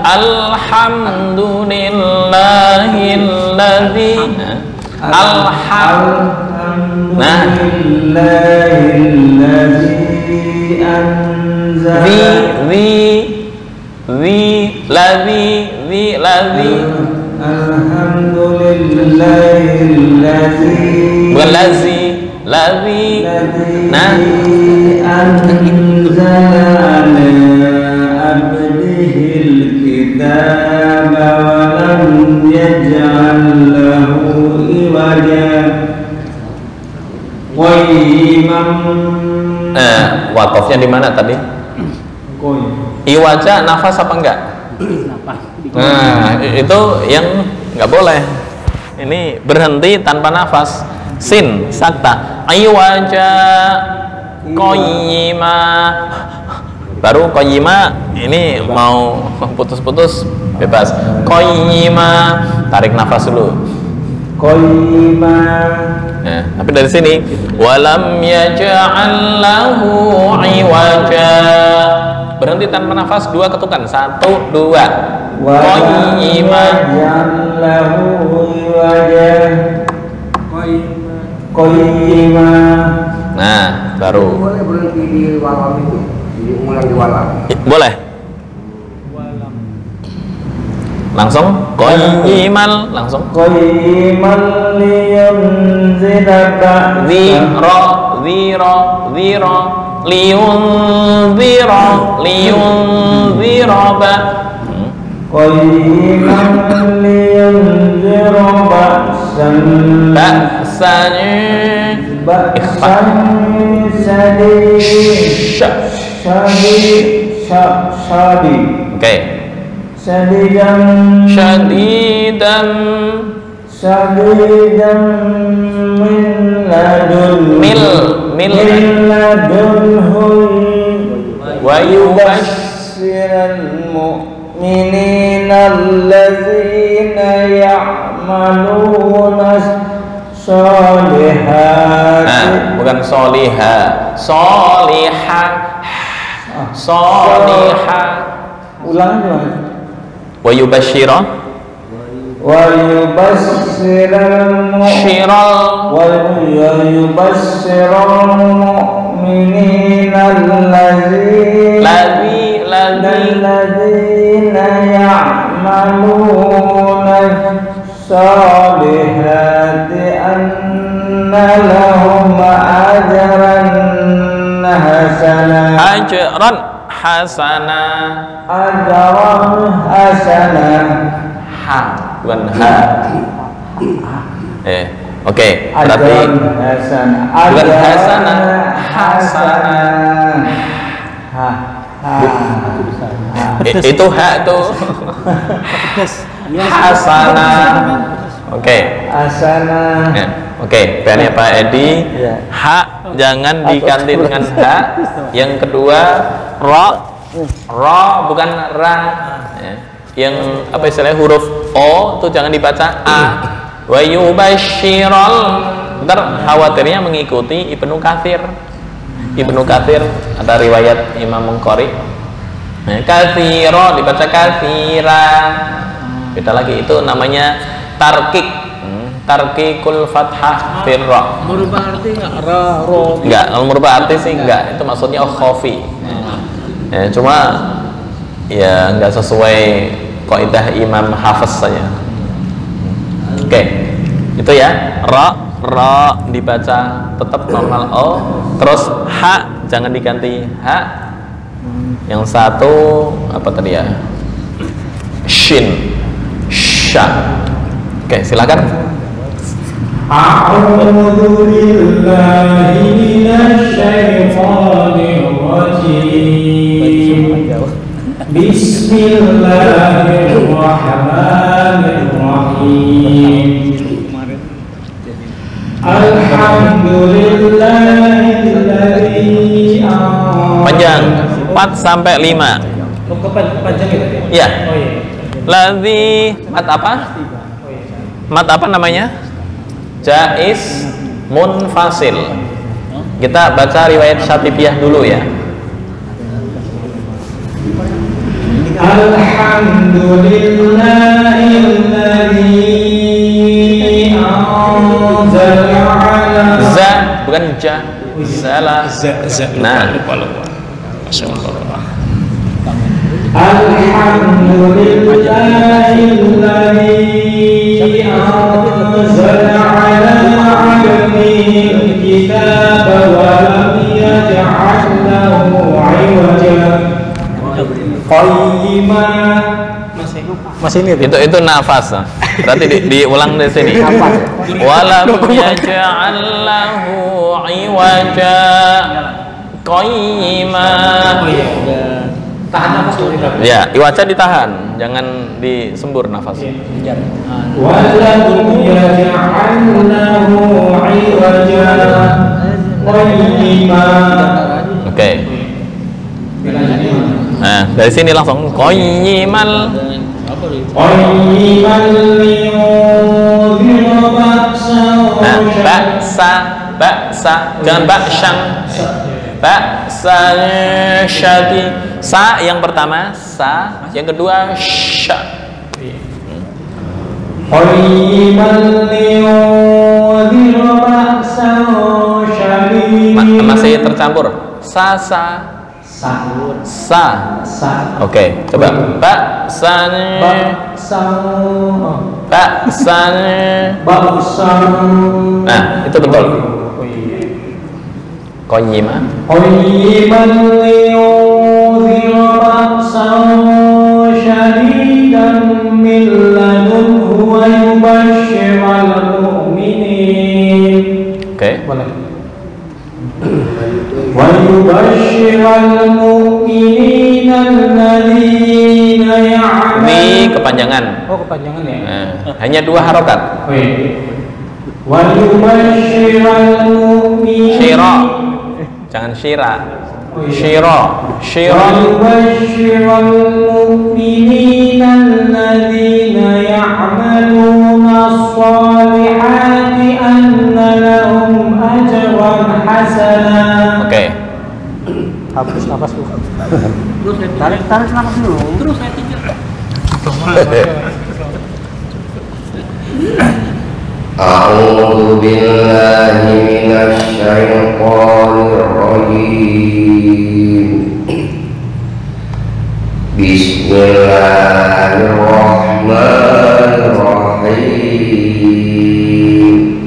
alhamdulillahilladzi wakofnya di mana tadi? Iwaja nafas apa enggak? Nah, itu yang nggak boleh. Ini berhenti tanpa nafas. Sin sakta. Iwaja qayyima. Baru qayyima ini mau putus-putus bebas. Qayyima, tarik nafas dulu. Qayyima. Nah, tapi dari sini walam yaj'al lahu iwaja. Berhenti tanpa nafas, dua ketukan. 1, 2. Qayyima. Qayyima. Nah, baru. Boleh berhenti di walam itu, diulang di walam. Boleh. Langsung qayyiman, langsung. Qayyiman liyunzira liyunzira ba. Qayyiman liyunzira ba'san syadid. Oke. Syadidan min ladunhu wa yubashshiral mu'minina allazina ya'maluna sholihat. Nah, bukan soliha, soliha. Ulang dong. Wa yubashshira mu'minina allazina ya'maluna sholihati anna lahum ajran hasana. Ajran hasana. Ha, bukan ha. Oke. Berarti bukan hasana, hasana. Itu ha tuh. Hasana. Oke. Hasana. Oke, PR-nya Pak Edi. Ha jangan diganti dengan ha. Yang kedua ra bukan ra. Yang apa istilahnya huruf o itu jangan dibaca a. Wa yubashshiral, ntar khawatirnya mengikuti Ibnu Katsir. Ibnu Katsir ada riwayat Imam Bukhari. Katsira dibaca katsira. Beda lagi, itu namanya tarkik. Tarkikul fathah fir ra. Merubah arti nggak? Ra, ro. Enggak, kalau merubah arti sih enggak. Itu maksudnya khafi. Ya, cuma ya enggak sesuai kaidah Imam Hafiz saja. Oke. Itu ya. Ra dibaca tetap normal o. Terus ha jangan diganti ha. Yang satu apa tadi ya? Shin. Sha. Oke, silakan. A'udzu billahi minasy syaithanir rajim. Bismillahirrahmanirrahim. Alhamdulillahilladzi Panjang 4 sampai 5. Panjang gitu ya? Iya. Oh iya. Ladzi mat apa? Mat apa namanya? Jaiz munfasil. Kita baca riwayat Syatibiyah dulu ya. Alhamdulillahilladzi anzala ala Za bukan ja. Salah. Nah, Masya Allah. Alhamdulillahilladzi anzala ala 'abdihil kitaba wa lam yaj'al lahu 'iwajan qayyiman. Masih ini Itu nafas. Berarti diulang dari sini. Walam yaj'al lahu 'iwaja qayyima. tahan nafas dulu. Ya, iwaja ditahan, jangan disembur nafas. Walam yaj'al lahu 'iwajan qayyiman. Oke. Nah, dari sini langsung qayyimal. Qayyiman liyunzira ba'san. Nah, baksa, jangan baksyang. Baksa syadi. Sa yang pertama, sa, yang kedua sya. Qayyiman liyunzira ba'san syadidan. Masih tercampur. Sa. Oke, coba. Baksan. Nah, itu betul. Qayyimah. Qayyiman liyunzira ba'san syadidan min ladunhu wa yubashshiral mu'minin. Oke. Wa yubashshiral mu'minina alladzina ya'maluna. Ini kepanjangan. Oh, kepanjangan ya. Nah, hanya 2 harokat. Wa yubashshiral mu'minina. Syira. Jangan syira. Syira. وَيُبَشِّرَ الْمُؤْمِنِينَ الَّذِينَ يَعْمَلُونَ الصَّالِحَاتِ أَنَّ لَهُمْ أَجْرًا حَسَنًا. Oke. Hapus nafas dulu. Tarik nafas dulu. Terus saya tinggal. A'udzu billahi minasy syaithanir rajim. Bismillahirrahmanirrahim.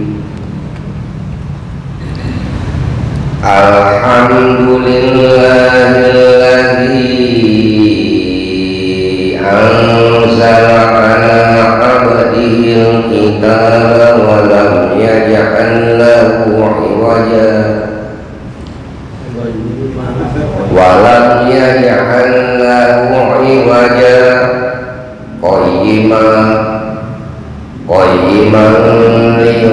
Alhamdulillahilladzi anzala ala 'abdihil kitaba wa lam yaj'al lahu 'iwaja qayyiman.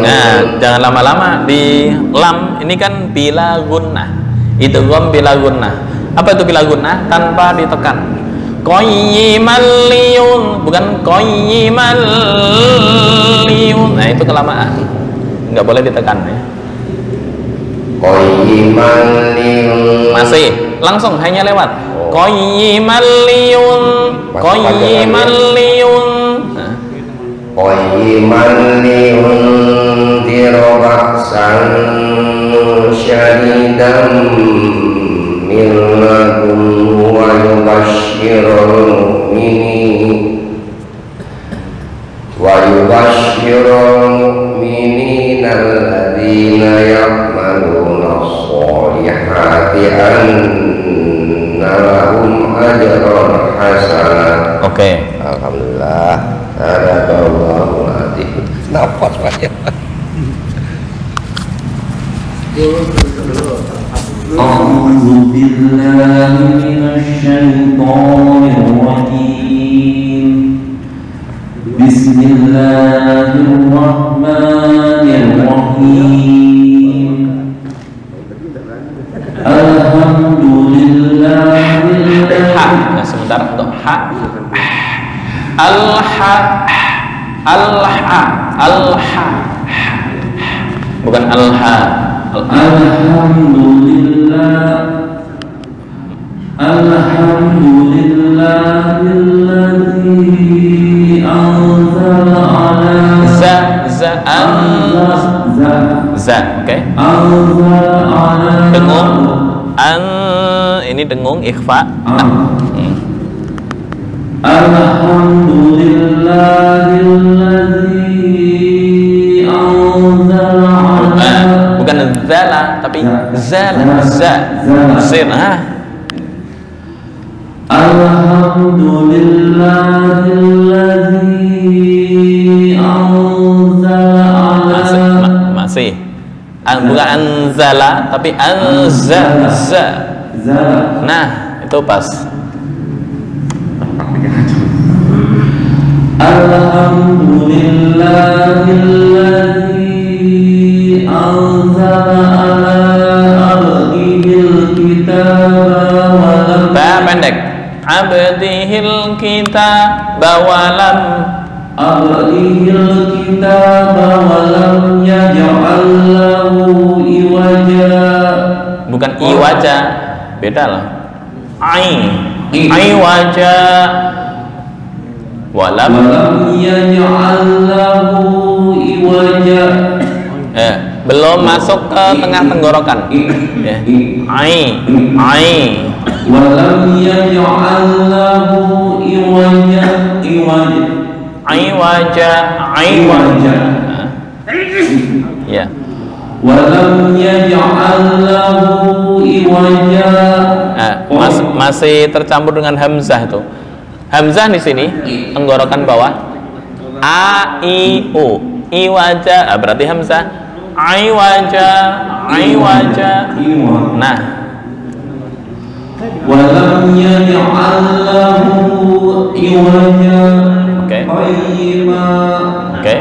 Nah, jangan lama-lama di lam. Ini kan bila gunnah. Itu bila gunnah. Apa itu bila gunnah? Tanpa ditekan. Qayyiman liyun, bukan qayyiman liyun. Nah, itu kelamaan. Nggak boleh ditekan ya. Qayyiman liyun. Masih langsung hanya lewat. Qayyiman liyun Qayyiman liyundhira ba'san syadidan min ladunhu wa yubashshiral mu'minina alladzina ya'maluna as-solihati anna lahum ajran hasanah. Oke. Alhamdulillah. Sadaqallahul adzim. Nafas Pak. A'udzu billahi minasy syaithanir rajim. Bismillahirrahmanirrahim. Alhamdulillahilladzi Ha, sebentar untuk ha. Bukan alha. Alhamdulillahilladzi anzala ala Za, oke. Dengung. Ini dengung ikhfa. Alhamdulillahilladzi anzala ala bukan zala tapi zala zir. Alhamdulillahilladzi anzala ala masih bukan anzala tapi anza. Nah, itu pas. Alhamdulillahilladzi anzala ala abdihil kitaba wa lam pendek. Abdihil kitaba wa lam yaj'al lahu iwaja. Bukan iwaja, beda lah. Iwaja walam yaj'al lahu iwaja. Belum masuk ke tengah tenggorokan. Walam yaj'al lahu iwaja. Ya. Walam yaj'al lahu iwaja. Masih tercampur dengan hamzah itu. Hamzah di sini tenggorokan bawah. A I U. Iwaja, berarti hamzah. Iwaja. Nah. Walam yaj'al lahu iwaja. Oke.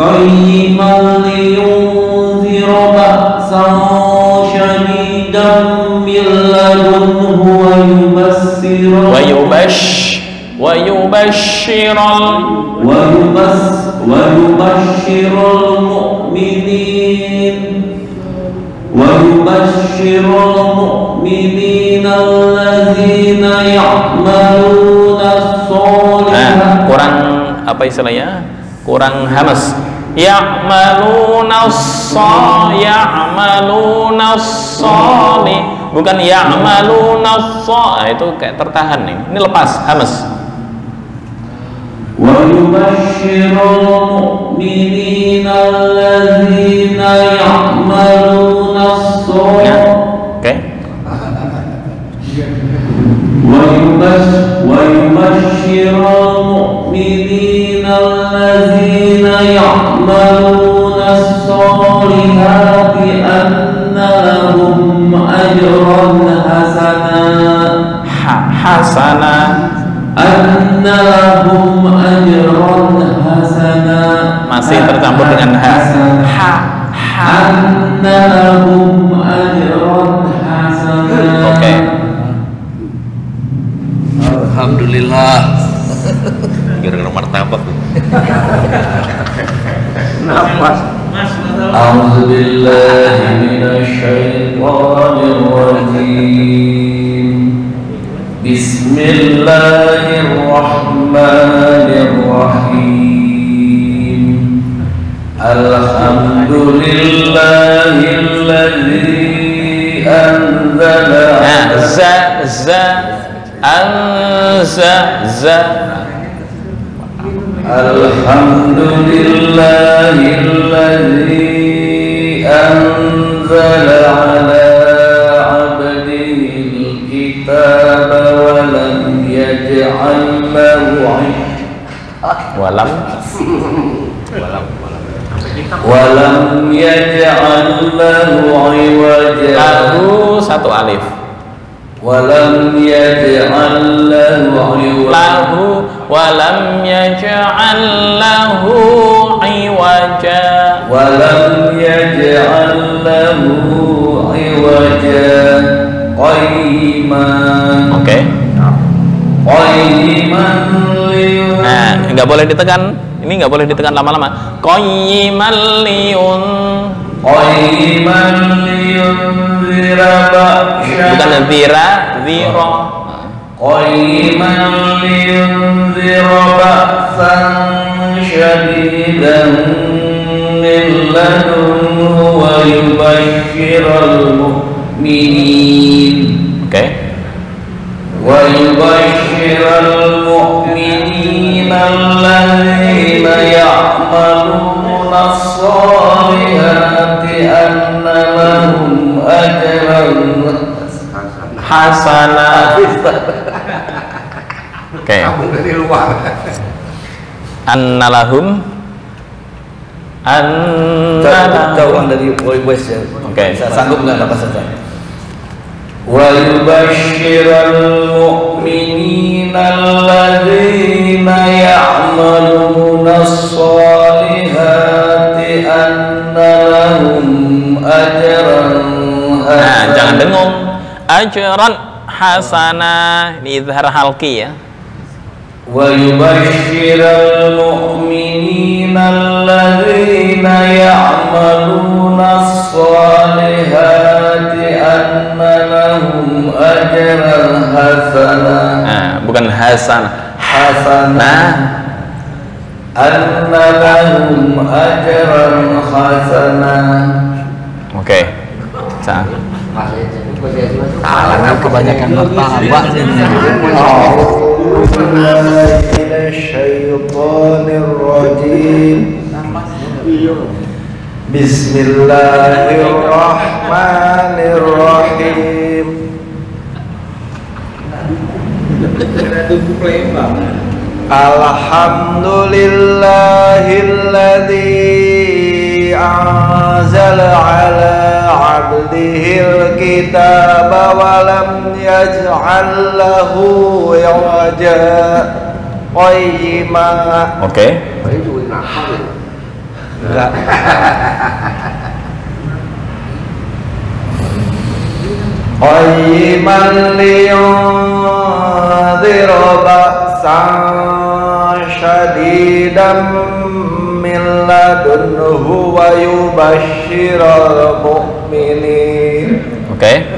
Qayyiman liyunzira ba'san syadidan min ladunhu wa yubashshiral mu'minina alladzina ya'maluna as-solihati. Kurang apa istilahnya? Kurang hamas. Ya'maluna as-solih, bukan ya'maluna itu kayak tertahan nih. Ini lepas hamas. Wa yubashshirul mu'minina alladzina ya'maluna as-solih. Oke. ويبشر المؤمنين الذين يعملون الصالحات أن لهم أجرا حسنا. أن لهم أجرا حسنا. Masih tercampur dengan ha. أن لهم أجرا حسنا. Oke. Alhamdulillah. Kira-kira martabak. Nafas. A'udzu billahi minasy syaithanir rajim. Bismillahirrahmanirrahim. Alhamdulillahilladzi anzala Alhamdulillahilladzi anzala ala abdihil kitaba wa lam yaj'al lahu walam yaj'al lahu iwaja. Lahu satu alif. Walam yaj'al lahu iwaja. Lahu walam yaj'al lahu iwaja. Walam yaj'al lahu iwaja. Qayyiman. Oke. Qayyiman liyun. Nah, nggak boleh ditekan. Ini nggak boleh ditekan lama-lama. Qayyiman liyun. Qayyiman liyunzira ba'syan. Bukan zira. Qayyiman liyunzira ba'san syadidan min ladunhu wa yubashshiral mu'minin. Oke. Wa yubashshiral mu'minina alladzina ya'maluna as-solihati anna lahum ajran Hasanah. Oke. Dari luar. Annalahum. Jauh dari voice ya. Oke. Saya sanggup nggak apa saja. wa yubashshiral mu'minina alladzina ya'maluna as-solihati anna lahum ajran Nah, hasanah. jangan dengung. Ajran hasanah, ini izhar halqi ya. Wa yubashshiral mu'minina alladzina ya'maluna as-solihati anna lahum ajran hasanah. Nah, bukan hasan. Hasanah anna lahum ajran hasanah. Oke. Sa. Kalangan kebanyakan martabak ini. Bismillahirrahmanirrahim. Alhamdulillahilladzi anzala ala abdihil kitaba wa lam yaj'al lahu iwaja qayyima. Oke. Enggak. Qayyiman liyunzira ba'san syadidan min ladunhu wa yubashshiral mu'minin. Oke.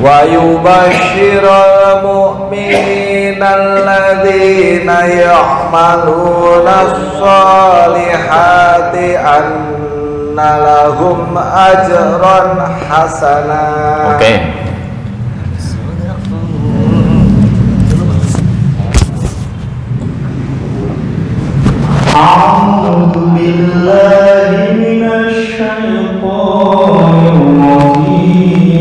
Wa yubashshiral mu'minina alladzina ya'maluna as-solihati anna lahum ajran hasanah. Oke. A'udzu billahi minasy syaithanir rajim.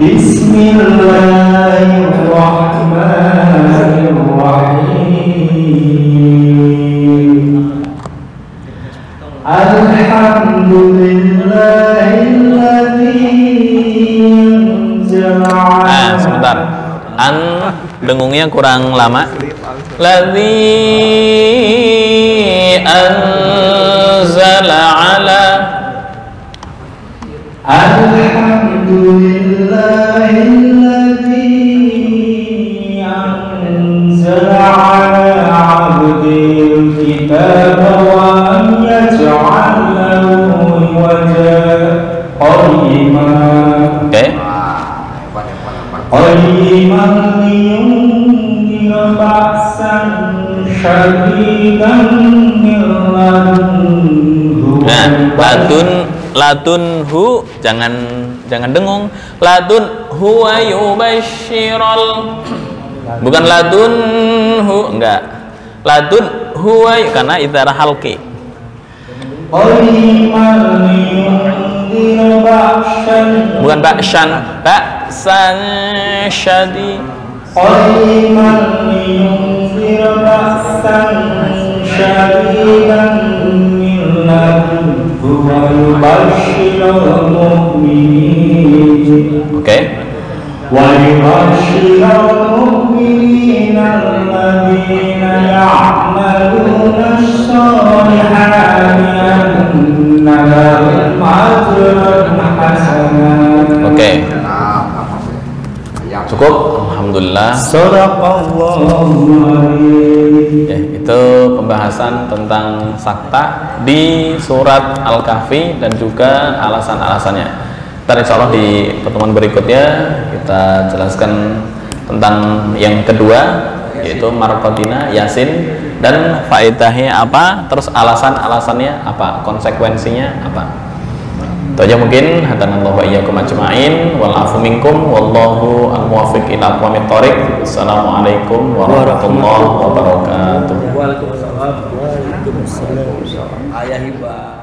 Bismillahirrahmanirrahim. Nah, sebentar. An dengungnya kurang lama. Ladzi anzala ala Alhamdulillahilladzi anzala ala abdihil kitaba wa lam yaj'al lahu iwaja. بأسا شديدا من لدنه. Nah, ladunhu jangan dengung. Ladunhu wa yubashshiral, bukan ladunhu, enggak. Ladunhu wa, karena idzara halqi. Bukan ba'syan, ba'san syadid. قيما لينذر بأسا شديدا من لدنه ويبشر المؤمنين. Oke. ويبشر المؤمنين الذين يعملون الصالحات أن لهم أجرا حسنا. Oke. Cukup, alhamdulillah. Ya, itu pembahasan tentang sakta di surat Al-Kahfi dan juga alasan-alasannya. Ntar insya Allah di pertemuan berikutnya kita jelaskan tentang yang kedua, yaitu Marqadina, Yasin, dan faedahnya apa, terus alasan-alasannya apa, konsekuensinya apa. Itu aja mungkin. Hadanallahu wa iyyakum ajma'in wal afu minkum wallahu al-muwaffiq ila aqwamit thoriq. Assalamualaikum warahmatullahi wabarakatuh. Waalaikumsalam. Ayah hibah.